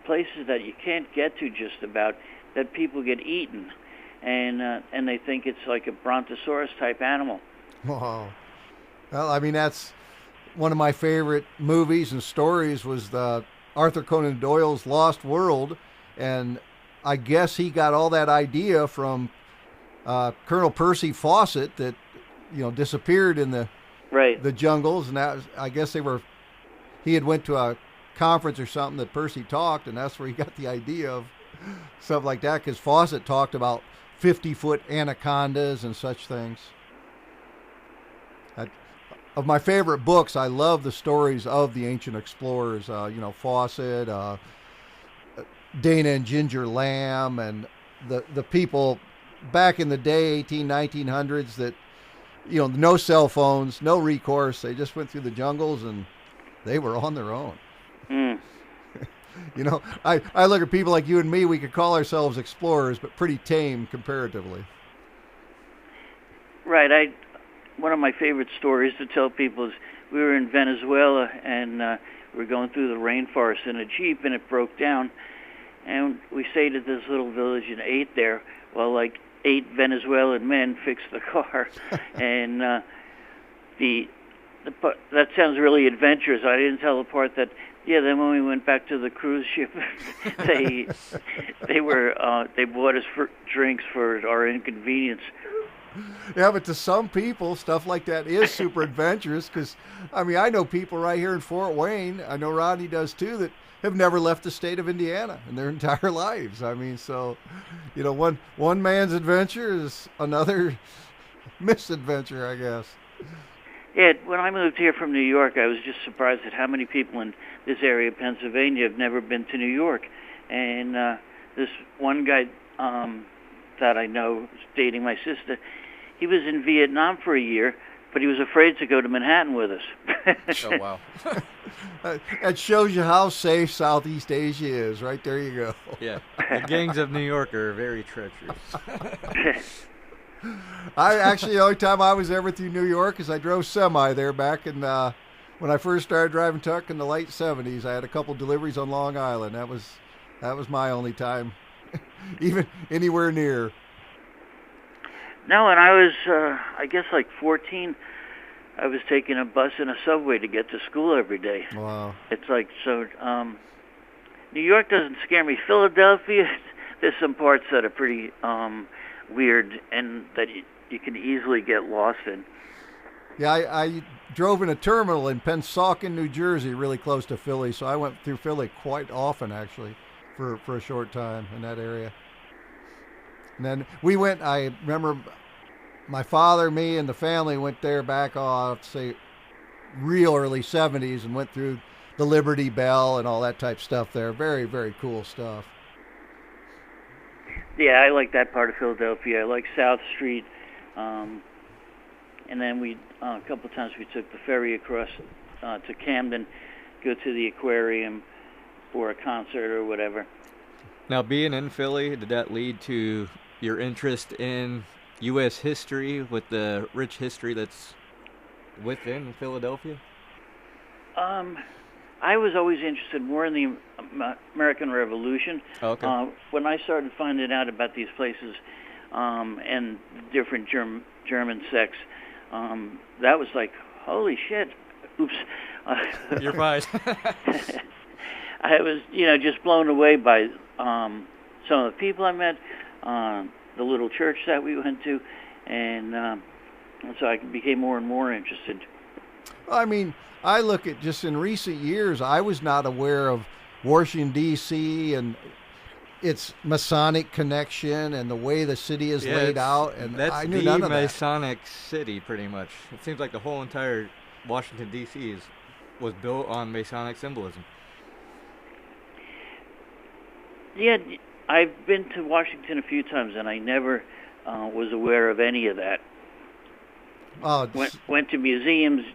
places that you can't get to just about, that people get eaten, and they think it's like a brontosaurus type animal. Wow. Well, I mean, that's one of my favorite movies and stories was the Arthur Conan Doyle's Lost World, and I guess he got all that idea from Colonel Percy Fawcett that disappeared in the jungles, and that was, I guess he had went to a conference or something that Percy talked, and that's where he got the idea of stuff like that, because Fawcett talked about 50-foot anacondas and such things. Of my favorite books, I love the stories of the ancient explorers, Fawcett, Dana and Ginger Lamb, and the people back in the day, 1900s, that, no cell phones, no recourse. They just went through the jungles and they were on their own. Mm. I look at people like you and me, we could call ourselves explorers, but pretty tame comparatively. Right. One of my favorite stories to tell people is we were in Venezuela and we were going through the rainforest in a Jeep, and it broke down. And we stayed at this little village and ate there while like 8 Venezuelan men fixed the car. And that sounds really adventurous. I didn't tell the part that, then when we went back to the cruise ship, they bought us drinks for our inconvenience. Yeah, but to some people, stuff like that is super adventurous, because, I mean, I know people right here in Fort Wayne, I know Rodney does too, that have never left the state of Indiana in their entire lives. I mean, so, one man's adventure is another misadventure, I guess. Yeah, when I moved here from New York, I was just surprised at how many people in this area of Pennsylvania have never been to New York. And this one guy that I know was dating my sister. He was in Vietnam for a year, but he was afraid to go to Manhattan with us. Oh, wow. That shows you how safe Southeast Asia is. Right there you go. Yeah. The gangs of New York are very treacherous. The only time I was ever through New York is I drove semi there back in when I first started driving truck in the late 70s. I had a couple deliveries on Long Island. That was my only time, even anywhere near. No, and I was, I guess, like 14. I was taking a bus and a subway to get to school every day. Wow. It's like, so, New York doesn't scare me. Philadelphia, there's some parts that are pretty weird and that you can easily get lost in. Yeah, I drove in a terminal in Pennsauken, New Jersey, really close to Philly, so I went through Philly quite often, actually, for a short time in that area. And then we went, I remember my father, me, and the family went there back, let's say, real early 70s and went through the Liberty Bell and all that type stuff there. Very, very cool stuff. Yeah, I like that part of Philadelphia. I like South Street. And then a couple of times we took the ferry across to Camden, go to the aquarium for a concert or whatever. Now, being in Philly, did that lead to your interest in U.S. history with the rich history that's within Philadelphia? I was always interested more in the American Revolution. Okay. When I started finding out about these places and different German sects, that was like, holy shit. Oops. You're fine. I was, just blown away by some of the people I met, the little church that we went to, and so I became more and more interested. I mean, I look at just in recent years, I was not aware of Washington, D.C. and its Masonic connection and the way the city is laid out. And I knew none of that. That's the Masonic city, pretty much. It seems like the whole entire Washington, D.C. was built on Masonic symbolism. Yeah, I've been to Washington a few times, and I never was aware of any of that. Went to museums,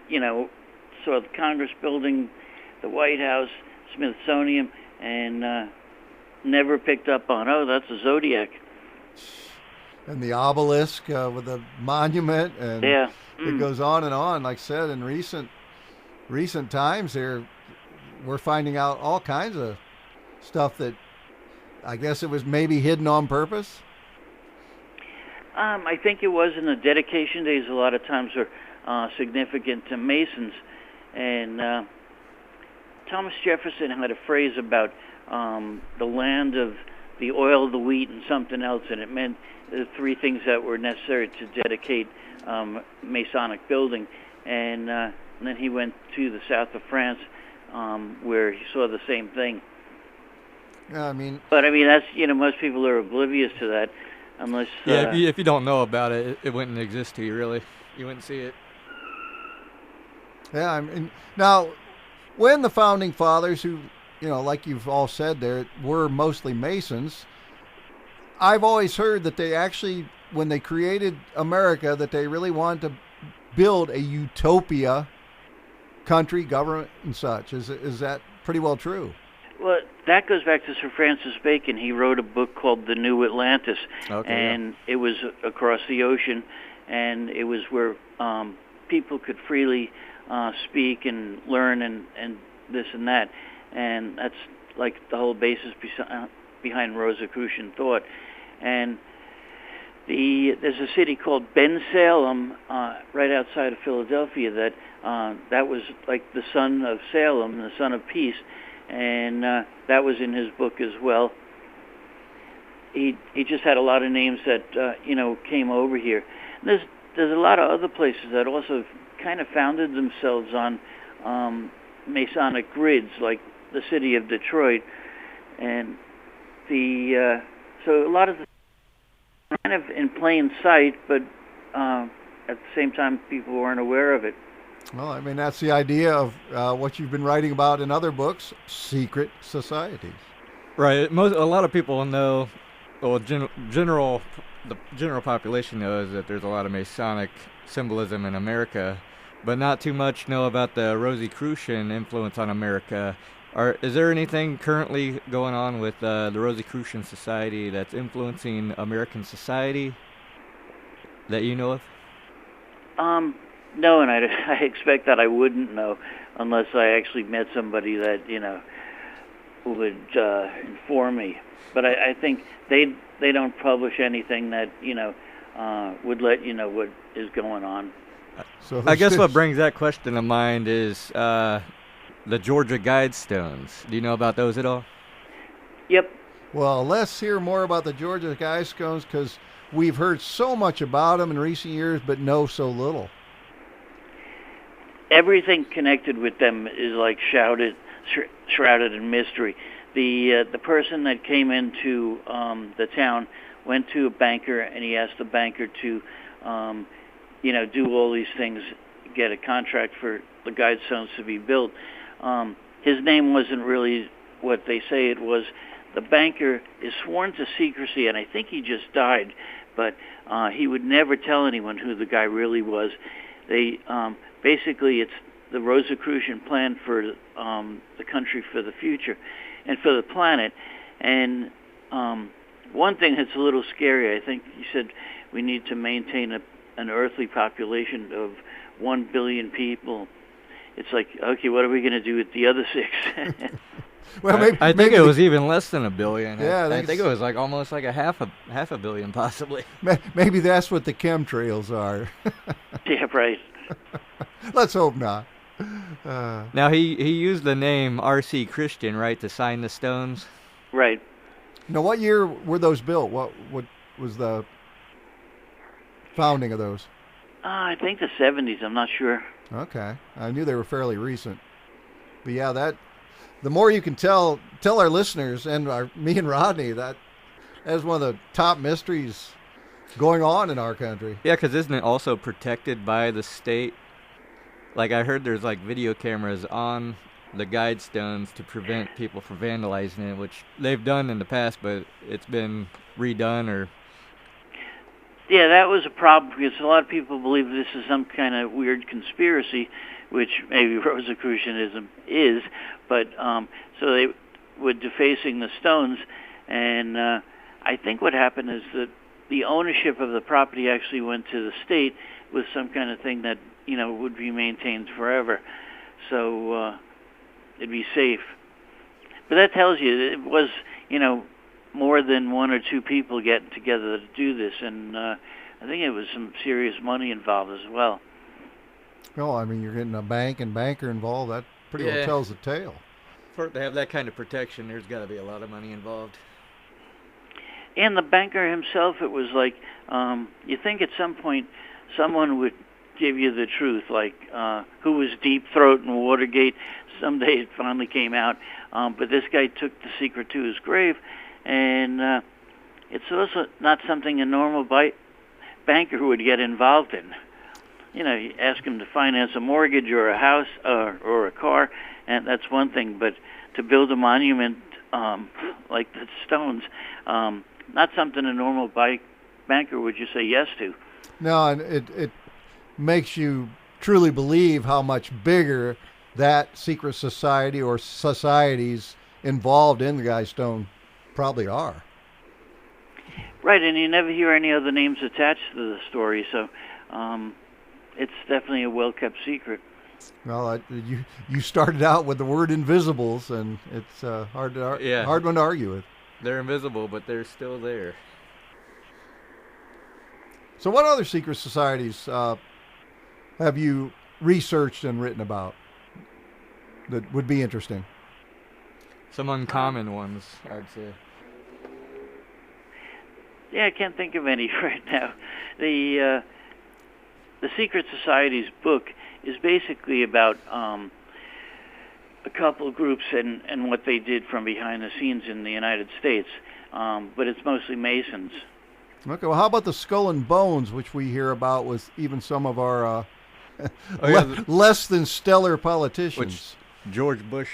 saw the Congress building, the White House, Smithsonian, and never picked up on, that's a Zodiac. And the obelisk with the monument, and it goes on and on. Like I said, in recent times here, we're finding out all kinds of stuff that I guess it was maybe hidden on purpose. I think it was in the dedication days. A lot of times were significant to Masons, and Thomas Jefferson had a phrase about the land of the oil, the wheat, and something else, and it meant the three things that were necessary to dedicate Masonic building. And then he went to the south of France, where he saw the same thing. Yeah, but that's most people are oblivious to that, unless if you don't know about it, it wouldn't exist to you really. You wouldn't see it. Yeah, now when the founding fathers, who like you've all said there, were mostly Masons, I've always heard that they actually, when they created America, that they really wanted to build a utopia, country, government, and such. Is that pretty well true? Well, that goes back to Sir Francis Bacon. He wrote a book called The New Atlantis, and it was across the ocean, and it was where people could freely speak and learn and this and that, and that's like the whole basis behind Rosicrucian thought. And there's a city called Bensalem right outside of Philadelphia that was like the son of Salem, the son of peace. And that was in his book as well. He just had a lot of names that came over here. And there's a lot of other places that also kind of founded themselves on Masonic grids, like the city of Detroit, and so a lot of the kind of in plain sight, but at the same time people weren't aware of it. Well, that's the idea of what you've been writing about in other books, secret societies. Right. A lot of people know, well, the general population knows that there's a lot of Masonic symbolism in America, but not too much know about the Rosicrucian influence on America. Is there anything currently going on with the Rosicrucian Society that's influencing American society that you know of? No, and I expect that I wouldn't know unless I actually met somebody that, would inform me. But I think they don't publish anything that, would let you know what is going on. So I guess what brings that question to mind is the Georgia Guidestones. Do you know about those at all? Yep. Well, let's hear more about the Georgia Guidestones, because we've heard so much about them in recent years, but know so little. Everything connected with them is like shrouded in mystery. The person that came into the town went to a banker, and he asked the banker to, do all these things, get a contract for the Guidestones to be built. His name wasn't really what they say it was. The banker is sworn to secrecy, and I think he just died, but he would never tell anyone who the guy really was. They basically, it's the Rosicrucian plan for the country, for the future, and for the planet. And one thing that's a little scary, I think you said we need to maintain an earthly population of 1 billion people. It's like, okay, what are we going to do with the other 6? Well, I think it was even less than 1 billion. Yeah, I think it was like almost like a half a billion, possibly. Maybe that's what the chemtrails are. Yeah, right. Let's hope not. Now he used the name R.C. Christian, right, to sign the stones. Right. Now, what year were those built? What was the founding of those? I think the 70s. I'm not sure. Okay, I knew they were fairly recent. But yeah, the more you can tell our listeners and me and Rodney, that is one of the top mysteries going on in our country. Yeah, because isn't it also protected by the state? Like, I heard there's like video cameras on the Guidestones to prevent people from vandalizing it, which they've done in the past, but it's been redone or... Yeah, that was a problem because a lot of people believe this is some kind of weird conspiracy, which maybe Rosicrucianism is, but so they were defacing the stones, and I think what happened is that the ownership of the property actually went to the state with some kind of thing that, would be maintained forever, so it'd be safe. But that tells you it was, more than 1 or 2 people getting together to do this, and I think it was some serious money involved as well. Well, I mean, you're getting a bank and banker involved. That pretty well tells the tale. For it to have that kind of protection, there's got to be a lot of money involved. And the banker himself, it was like, you think at some point someone would give you the truth, like who was Deep Throat and Watergate. Someday it finally came out, but this guy took the secret to his grave, and it's also not something a normal banker would get involved in. You ask him to finance a mortgage or a house or a car, and that's one thing, but to build a monument like the stones, not something a normal banker would just say yes to. No, and it makes you truly believe how much bigger that secret society or societies involved in the Guidestone probably are. Right, and you never hear any other names attached to the story, so it's definitely a well-kept secret. Well, you started out with the word invisibles, and it's hard one to argue with. They're invisible, but they're still there. So what other secret societies have you researched and written about that would be interesting? Some uncommon ones, I'd say. Yeah, I can't think of any right now. The Secret Society's book is basically about a couple groups and what they did from behind the scenes in the United States, but it's mostly Masons. Okay, well, how about the Skull and Bones, which we hear about with even some of our less than stellar politicians? Which George Bush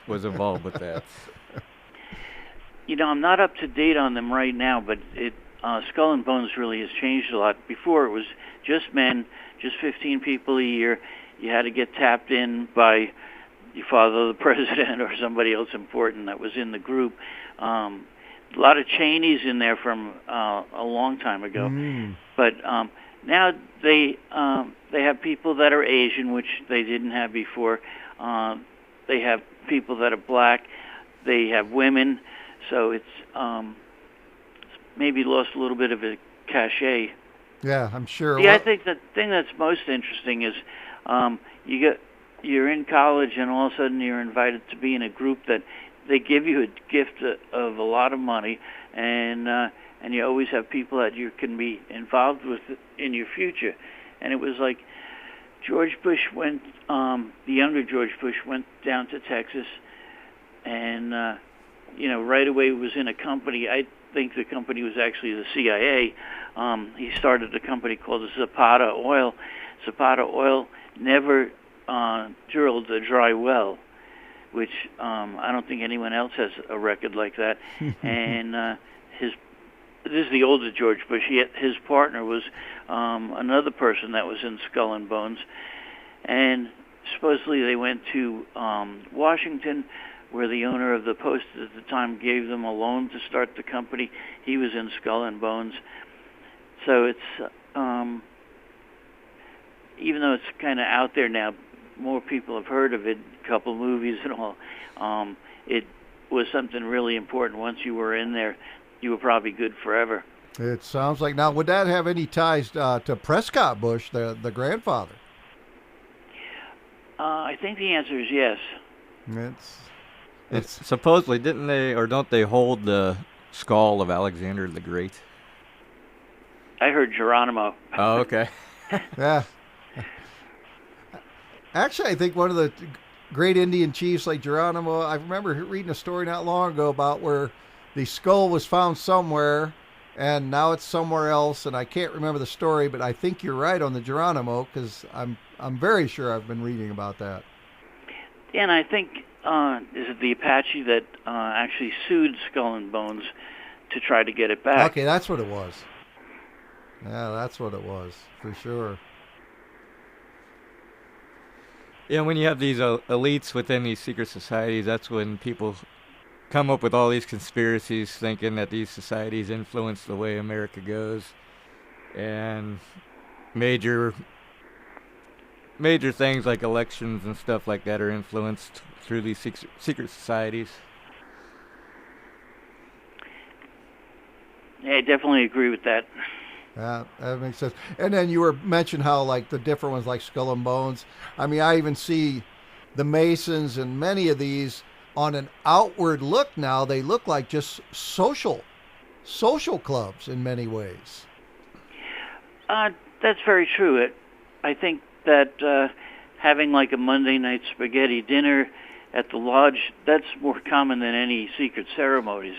was involved with that. I'm not up to date on them right now, but Skull and Bones really has changed a lot. Before, it was just men, just 15 people a year. You had to get tapped in by your father, the president, or somebody else important that was in the group. A lot of Cheneys in there from a long time ago. But now they have people that are Asian, which they didn't have before. They have people that are black. They have women. So it's maybe lost a little bit of a cachet. Yeah, I'm sure. Yeah, I think the thing that's most interesting is you're in college and all of a sudden you're invited to be in a group that they give you a gift of a lot of money, and you always have people that you can be involved with in your future. And it was like George Bush went, the younger George Bush went down to Texas, and right away was in a company. I think the company was actually the CIA. He started a company called Zapata Oil. Zapata Oil never drilled a dry well, which I don't think anyone else has a record like that. And this is the older George Bush. His partner was another person that was in Skull and Bones, and supposedly they went to Washington, where the owner of the Post at the time gave them a loan to start the company. He was in Skull and Bones. So it's, even though it's kind of out there now, more people have heard of it, a couple movies and all. It was something really important. Once you were in there, you were probably good forever. It sounds like. Now, would that have any ties to Prescott Bush, the grandfather? I think the answer is yes. It's supposedly, didn't they, or don't they hold the skull of Alexander the Great? I heard Geronimo. Oh, okay. Yeah. Actually, I think one of the great Indian chiefs like Geronimo, I remember reading a story not long ago about where the skull was found somewhere and now it's somewhere else, and I can't remember the story, but I think you're right on the Geronimo, because I'm very sure I've been reading about that. And I think is it the Apache that actually sued Skull and Bones to try to get it back? Okay, that's what it was. Yeah, that's what it was, for sure. Yeah, when you have these elites within these secret societies, that's when people come up with all these conspiracies, thinking that these societies influence the way America goes, and major things like elections and stuff like that are influenced through these secret societies. Yeah, I definitely agree with that. Yeah, that makes sense. And then you were mentioning how, like, the different ones, like Skull and Bones. I mean, I even see the Masons and many of these on an outward look now. They look like just social clubs in many ways. That's very true. I think that having like a Monday night spaghetti dinner at the lodge, that's more common than any secret ceremonies.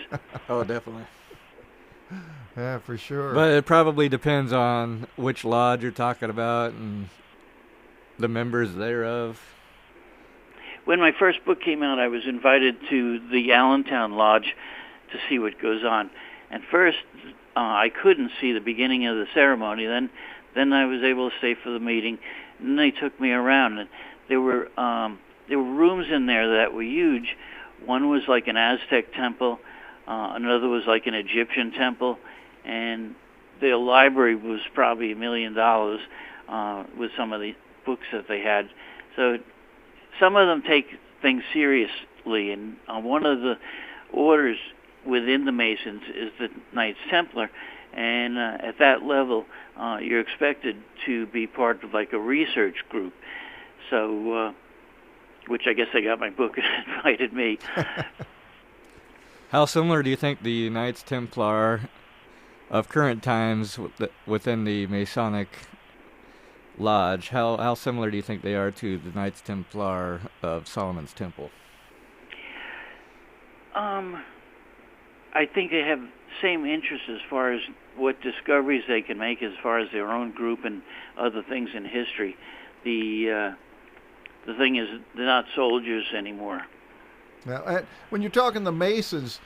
Oh, definitely. Yeah, for sure. But it probably depends on which lodge you're talking about and the members thereof. When my first book came out, I was invited to the Allentown Lodge to see what goes on. And first, I couldn't see the beginning of the ceremony. Then I was able to stay for the meeting. And they took me around. And there were rooms in there that were huge. One was like an Aztec temple. Another was like an Egyptian temple. And the library was probably $1 million with some of the books that they had. So some of them take things seriously, and one of the orders within the Masons is the Knights Templar, and at that level, you're expected to be part of like a research group. So, which I guess they got my book and invited me. How similar do you think the Knights Templar of current times within the Masonic Lodge, how similar do you think they are to the Knights Templar of Solomon's Temple? I think they have same interests as far as what discoveries they can make as far as their own group and other things in history. The thing is, they're not soldiers anymore. Now, when you're talking the Masons,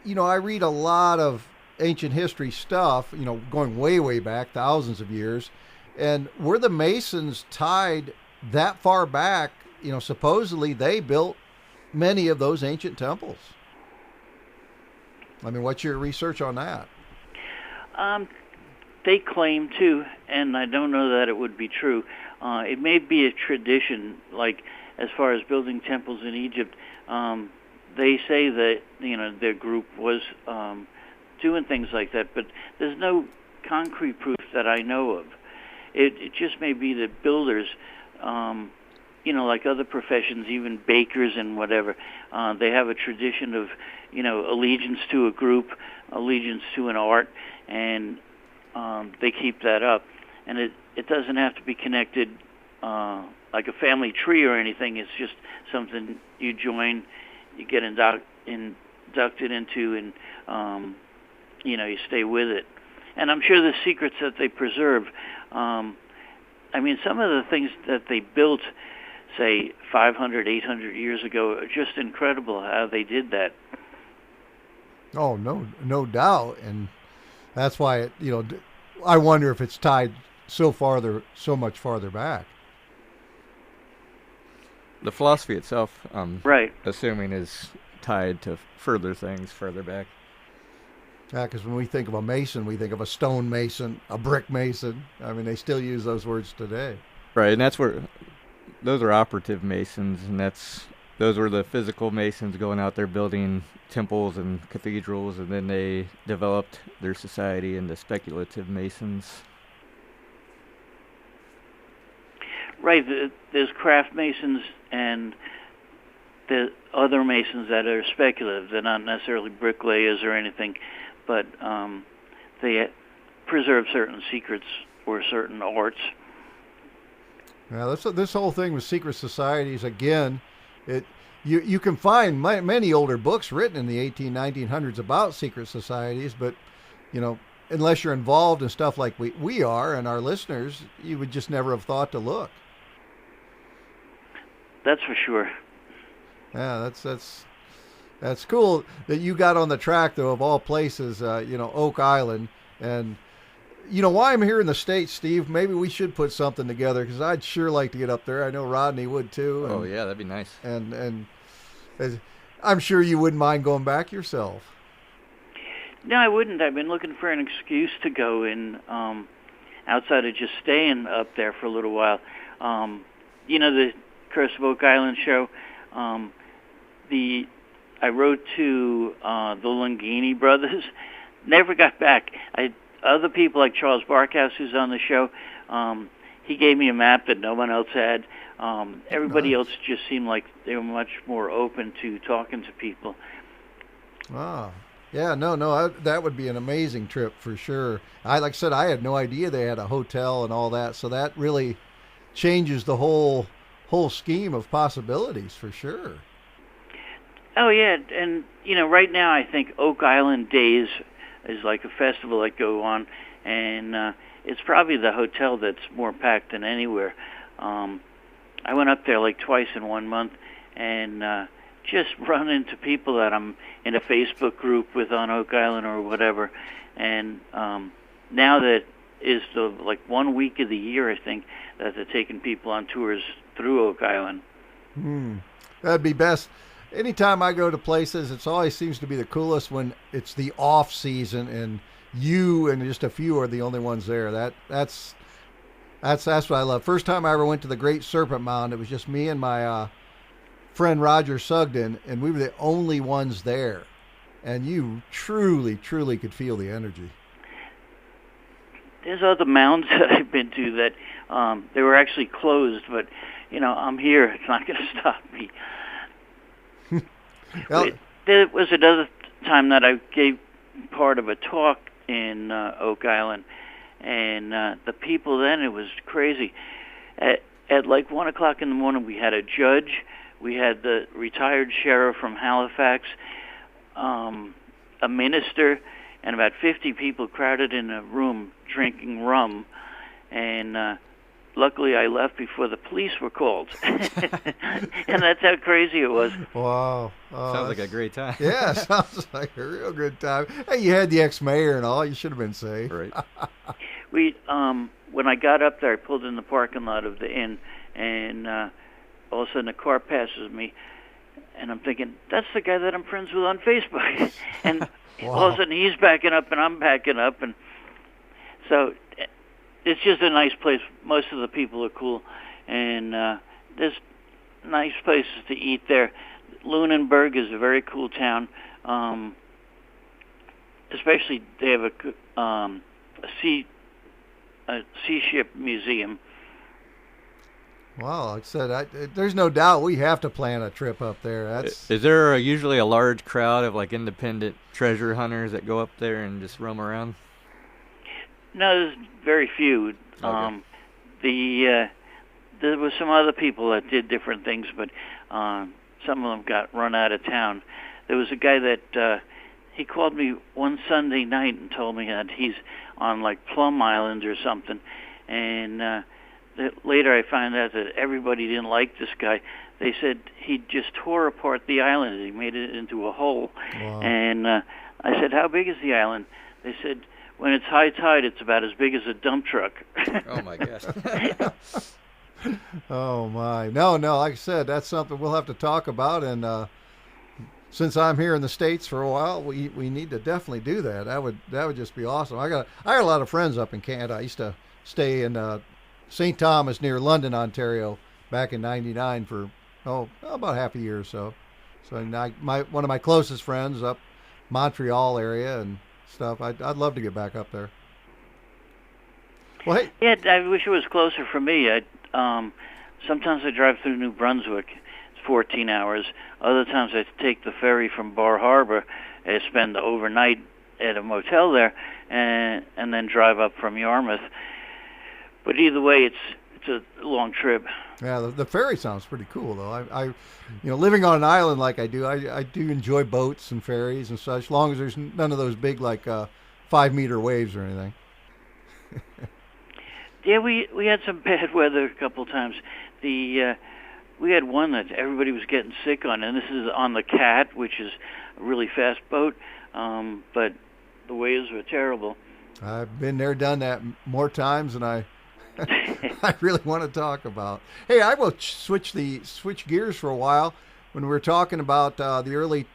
I read a lot of ancient history stuff, going way, way back, thousands of years. And were the Masons tied that far back? Supposedly they built many of those ancient temples. I mean, what's your research on that? They claim to, and I don't know that it would be true. It may be a tradition, like as far as building temples in Egypt. They say that their group was doing things like that, but there's no concrete proof that I know of. It just may be that builders, like other professions, even bakers and whatever, they have a tradition of allegiance to a group, allegiance to an art, and they keep that up. And it doesn't have to be connected like a family tree or anything. It's just something you join, you get inducted into, and you stay with it. And I'm sure the secrets that they preserve, some of the things that they built, say, 500, 800 years ago, are just incredible how they did that. Oh, no doubt. And that's why, I wonder if it's tied so much farther back. The philosophy itself, right, assuming, is tied to further things further back. Yeah, because when we think of a mason, we think of a stone mason, a brick mason. I mean, they still use those words today. Right, and that's where those are operative masons, and those were the physical masons going out there building temples and cathedrals, and then they developed their society into speculative masons. Right, there's craft masons and the other masons that are speculative. They're not necessarily bricklayers or anything, but they preserve certain secrets or certain arts. Yeah, this whole thing with secret societies, again, you can find many older books written in the 1900s about secret societies, but, unless you're involved in stuff like we are and our listeners, you would just never have thought to look. That's for sure. Yeah, that's cool that you got on the track, though, of all places, Oak Island. And why I'm here in the States, Steve, maybe we should put something together, because I'd sure like to get up there. I know Rodney would too. Oh yeah, that'd be nice. And I'm sure you wouldn't mind going back yourself. No, I wouldn't. I've been looking for an excuse to go in, outside of just staying up there for a little while. The Curse of Oak Island show. I wrote to the Longini brothers. Never got back. Other people like Charles Barkhouse, who's on the show, he gave me a map that no one else had. Everybody else just seemed like they were much more open to talking to people. Ah, yeah, no, that would be an amazing trip for sure. Like I said, I had no idea they had a hotel and all that, so that really changes the whole scheme of possibilities for sure. Oh yeah, and right now I think Oak Island Days is like a festival that go on, and it's probably the hotel that's more packed than anywhere. I went up there like twice in 1 month, and just run into people that I'm in a Facebook group with on Oak Island or whatever. And now that is the 1 week of the year, I think, that they're taking people on tours through Oak Island. That'd be best. Anytime I go to places, it always seems to be the coolest when it's the off season and you and just a few are the only ones there. That's what I love. First time I ever went to the Great Serpent Mound, it was just me and my friend Roger Sugden, and we were the only ones there. And you truly, truly could feel the energy. There's other mounds that I've been to that they were actually closed, but I'm here. It's not going to stop me. Well, there was another time that I gave part of a talk in Oak Island, and the people then, it was crazy. At 1 o'clock in the morning, we had a judge, we had the retired sheriff from Halifax, a minister, and about 50 people crowded in a room drinking rum, and luckily I left before the police were called. And that's how crazy it was. Wow. Sounds like a great time. Yeah, sounds like a real good time. Hey, you had the ex-mayor and all. You should have been safe. Right. We, when I got up there, I pulled in the parking lot of the inn, and all of a sudden a car passes me, and I'm thinking, that's the guy that I'm friends with on Facebook. And Wow. all of a sudden he's backing up and I'm backing up, and so it's just a nice place. Most of the people are cool, and there's nice places to eat there. Lunenburg is a very cool town. Especially they have a sea ship museum. Wow, like I said, there's no doubt we have to plan a trip up there. Is there usually a large crowd of like independent treasure hunters that go up there and just roam around? No, there's very few. Okay. There was some other people that did different things, but some of them got run out of town. There was a guy that he called me one Sunday night and told me that he's on like Plum Island or something, and later I found out that everybody didn't like this guy. They said he just tore apart the island. He made it into a hole. Wow. And I said, how big is the island? They said, when it's high tide, it's about as big as a dump truck. Oh my gosh. Oh my, no, like I said, that's something we'll have to talk about, and since I'm here in the States for a while, we need to definitely do that. That would just be awesome. I got a lot of friends up in Canada. I used to stay in St. Thomas near London, Ontario, back in '99 for about half a year or so. So one of my closest friends up Montreal area and stuff. I'd love to get back up there. Well, hey. Yeah, I wish it was closer for me. Sometimes I drive through New Brunswick. It's 14 hours. Other times I take the ferry from Bar Harbor and spend the overnight at a motel there, and then drive up from Yarmouth. But either way, it's a long trip. Yeah, the ferry sounds pretty cool, though. I living on an island like I do, I do enjoy boats and ferries and such, as long as there's none of those big, like, 5-meter waves or anything. Yeah, we had some bad weather a couple times. We had one that everybody was getting sick on, and this is on the Cat, which is a really fast boat, but the waves were terrible. I've been there, done that more times than I really want to talk about. Hey, I will switch gears for a while. When we were talking about the early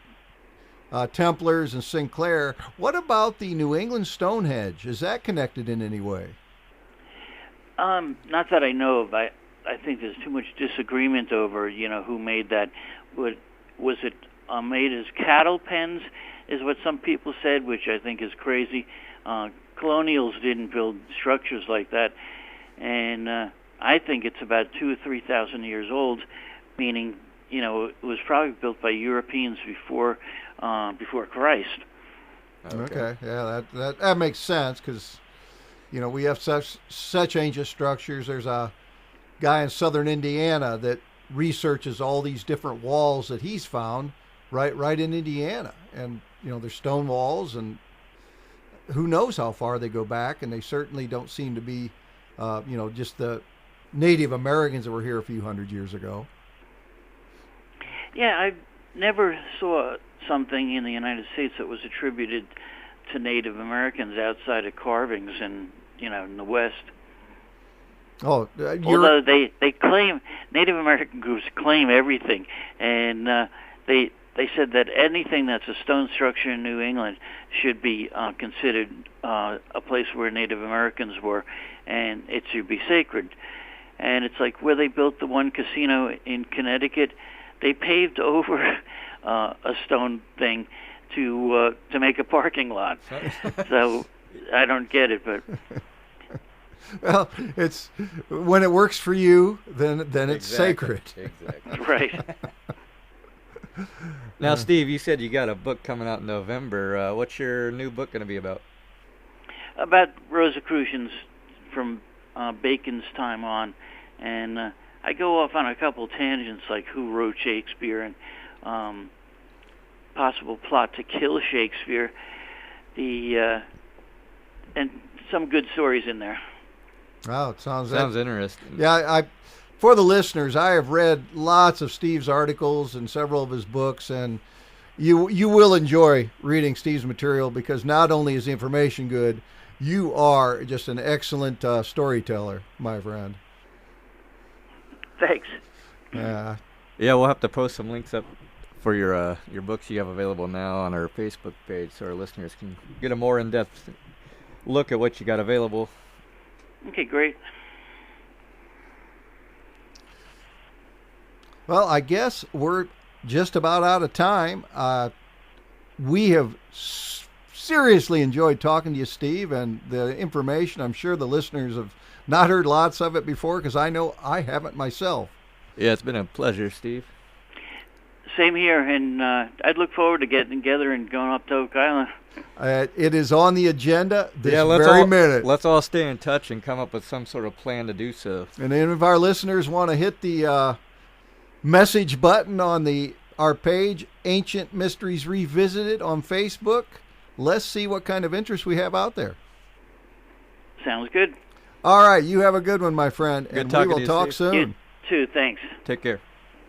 Templars and Sinclair, what about the New England Stonehenge? Is that connected in any way? Not that I know of. I think there's too much disagreement over, who made that. Was it made as cattle pens, is what some people said, which I think is crazy. Colonials didn't build structures like that. And I think it's about 2,000 or 3,000 years old, meaning, it was probably built by Europeans before Christ. Okay. Yeah, that makes sense, because we have such ancient structures. There's a guy in southern Indiana that researches all these different walls that he's found right in Indiana, and there's stone walls, and who knows how far they go back, and they certainly don't seem to be just the Native Americans that were here a few hundred years ago. Yeah, I never saw something in the United States that was attributed to Native Americans outside of carvings in the West. Oh, although they claim, Native American groups claim everything, and they said that anything that's a stone structure in New England should be considered a place where Native Americans were, and it should be sacred. And it's like where they built the one casino in Connecticut, they paved over a stone thing to make a parking lot. So I don't get it, but well, it's when it works for you, then it's sacred. Exactly. Right. Now, Steve, you said you got a book coming out in November. What's your new book going to be about? About Rosicrucians from Bacon's time on, and I go off on a couple tangents, like who wrote Shakespeare and possible plot to kill Shakespeare, and some good stories in there. Oh, it sounds interesting. Yeah, for the listeners, I have read lots of Steve's articles and several of his books, and you will enjoy reading Steve's material because not only is the information good, you are just an excellent storyteller, my friend. Thanks. Yeah, we'll have to post some links up for your books you have available now on our Facebook page so our listeners can get a more in-depth look at what you got available. Okay, great. Well, I guess we're just about out of time. We have seriously enjoyed talking to you, Steve, and the information. I'm sure the listeners have not heard lots of it before because I know I haven't myself. Yeah, it's been a pleasure, Steve. Same here, and I'd look forward to getting together and going up to Oak Island. It is on the agenda this minute. Let's all stay in touch and come up with some sort of plan to do so. And then if our listeners want to hit the message button on our page, Ancient Mysteries Revisited on Facebook, let's see what kind of interest we have out there. Sounds good. All right, you have a good one, my friend. Good and talking we will to you, talk Steve. soon. You too, thanks. Take care.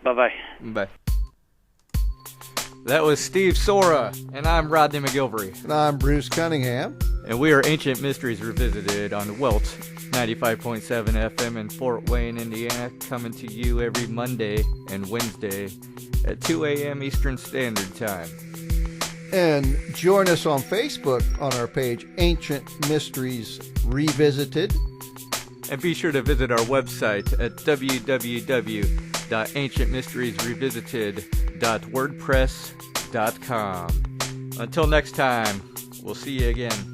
Bye-bye. Bye. That was Steve Sora, and I'm Rodney McGillvary. And I'm Bruce Cunningham. And we are Ancient Mysteries Revisited on Welt 95.7 FM in Fort Wayne, Indiana, coming to you every Monday and Wednesday at 2 a.m. Eastern Standard Time. And join us on Facebook on our page, Ancient Mysteries Revisited. And be sure to visit our website at www.ancientmysteriesrevisited.wordpress.com. Until next time, we'll see you again.